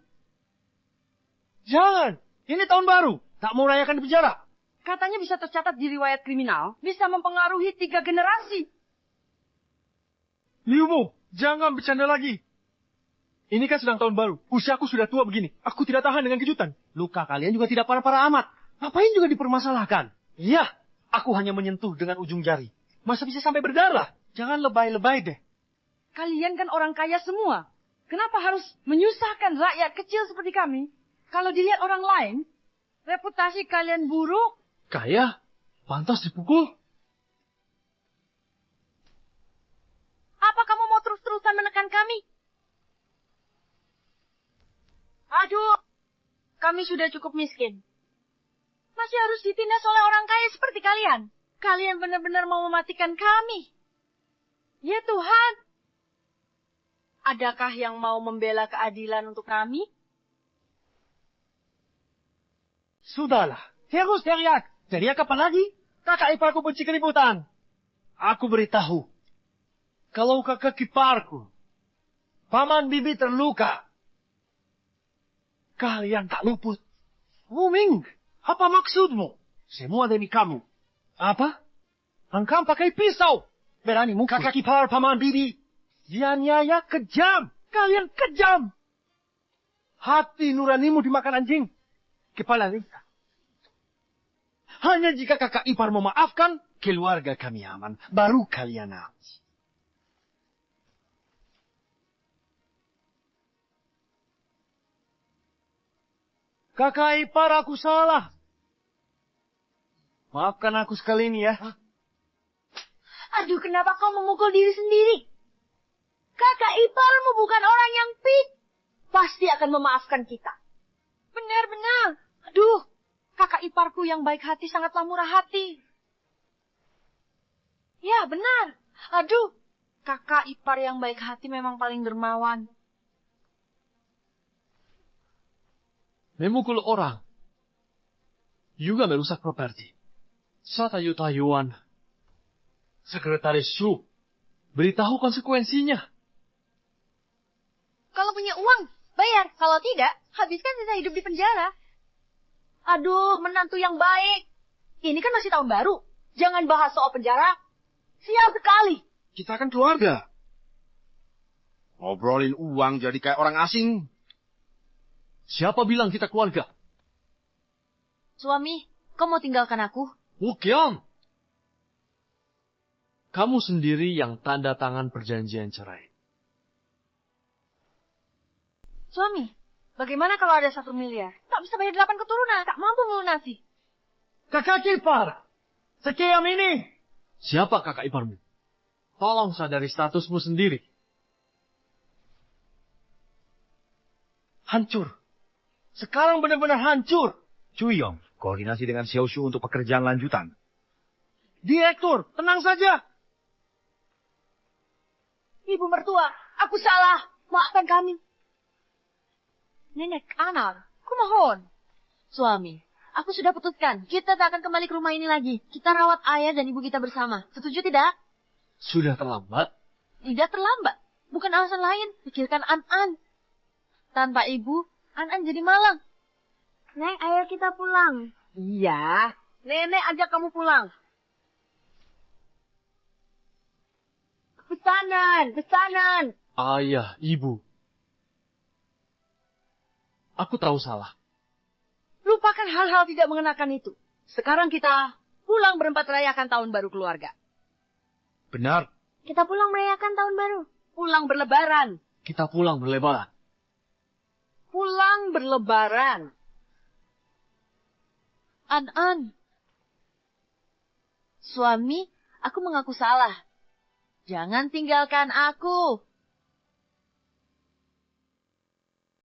Jangan. Ini tahun baru. Tak mau rayakan di penjara. Katanya bisa tercatat di riwayat kriminal, bisa mempengaruhi 3 generasi. Liu Mo, jangan bercanda lagi. Ini kan sedang tahun baru. Usiaku sudah tua begini. Aku tidak tahan dengan kejutan. Luka kalian juga tidak parah-parah amat. Ngapain juga dipermasalahkan? Iya, aku hanya menyentuh dengan ujung jari. Masa bisa sampai berdarah? Jangan lebay-lebay deh. Kalian kan orang kaya semua. Kenapa harus menyusahkan rakyat kecil seperti kami? Kalau dilihat orang lain, reputasi kalian buruk. Kaya? Pantas dipukul? Apa kamu mau terus-terusan menekan kami? Aduh, kami sudah cukup miskin. Masih harus ditindas oleh orang kaya seperti kalian. Kalian benar-benar mau mematikan kami. Ya Tuhan. Adakah yang mau membela keadilan untuk kami? Sudahlah, terus teriak. Teriak apa lagi? Kakak iparku benci keributan. Aku beritahu. Kalau kakak iparku, paman bibi terluka, kalian tak luput. Muming, apa maksudmu? Semua demi kamu. Apa? Engkau pakai pisau. Berani mukul kakak ipar paman bibi. Dianiaya kejam. Kalian kejam. Hati nuranimu dimakan anjing. Kepala lintah. Hanya jika kakak ipar memaafkan, keluarga kami aman. Baru kalian aman. Kakak ipar, aku salah. Maafkan aku sekali ini ya. Aduh, kenapa kau memukul diri sendiri? Kakak iparmu bukan orang yang pik. Pasti akan memaafkan kita. Benar-benar. Aduh, kakak iparku yang baik hati sangatlah murah hati. Ya, benar. Aduh, kakak ipar yang baik hati memang paling dermawan. Memukul orang. Juga merusak properti. Satayutayuan. Sekretaris Shu. Beritahu konsekuensinya. Kalau punya uang, bayar. Kalau tidak, habiskan sisa hidup di penjara. Aduh, menantu yang baik. Ini kan masih tahun baru. Jangan bahas soal penjara. Sial sekali. Kita kan keluarga. Ngobrolin uang jadi kayak orang asing. Siapa bilang kita keluarga? Suami, kau mau tinggalkan aku? Bukan. Kamu sendiri yang tanda tangan perjanjian cerai. Suami, bagaimana kalau ada 1 miliar? Tak bisa bayar 8 keturunan. Tak mampu melunasi. Kakak ipar, sekian ini. Siapa kakak iparmu? Tolong sadari statusmu sendiri. Hancur. Sekarang benar-benar hancur. Cuyong, koordinasi dengan Xiao Shu untuk pekerjaan lanjutan. Direktur, tenang saja. Ibu mertua, aku salah. Maafkan kami. Nenek, anak, kumohon. Suami, aku sudah putuskan. Kita tak akan kembali ke rumah ini lagi. Kita rawat ayah dan ibu kita bersama. Setuju tidak? Sudah terlambat? Tidak terlambat. Bukan alasan lain. Pikirkan An-An. Tanpa ibu, An-An jadi malang. Nek, ayo kita pulang. Iya, nenek ajak kamu pulang. Pesanan. Ayah, ibu. Aku tahu salah. Lupakan hal-hal tidak mengenakan itu. Sekarang kita pulang berempat rayakan tahun baru keluarga. Benar. Kita pulang merayakan tahun baru. Pulang berlebaran. Kita pulang berlebaran. Pulang berlebaran. An-An. Suami, aku mengaku salah. Jangan tinggalkan aku.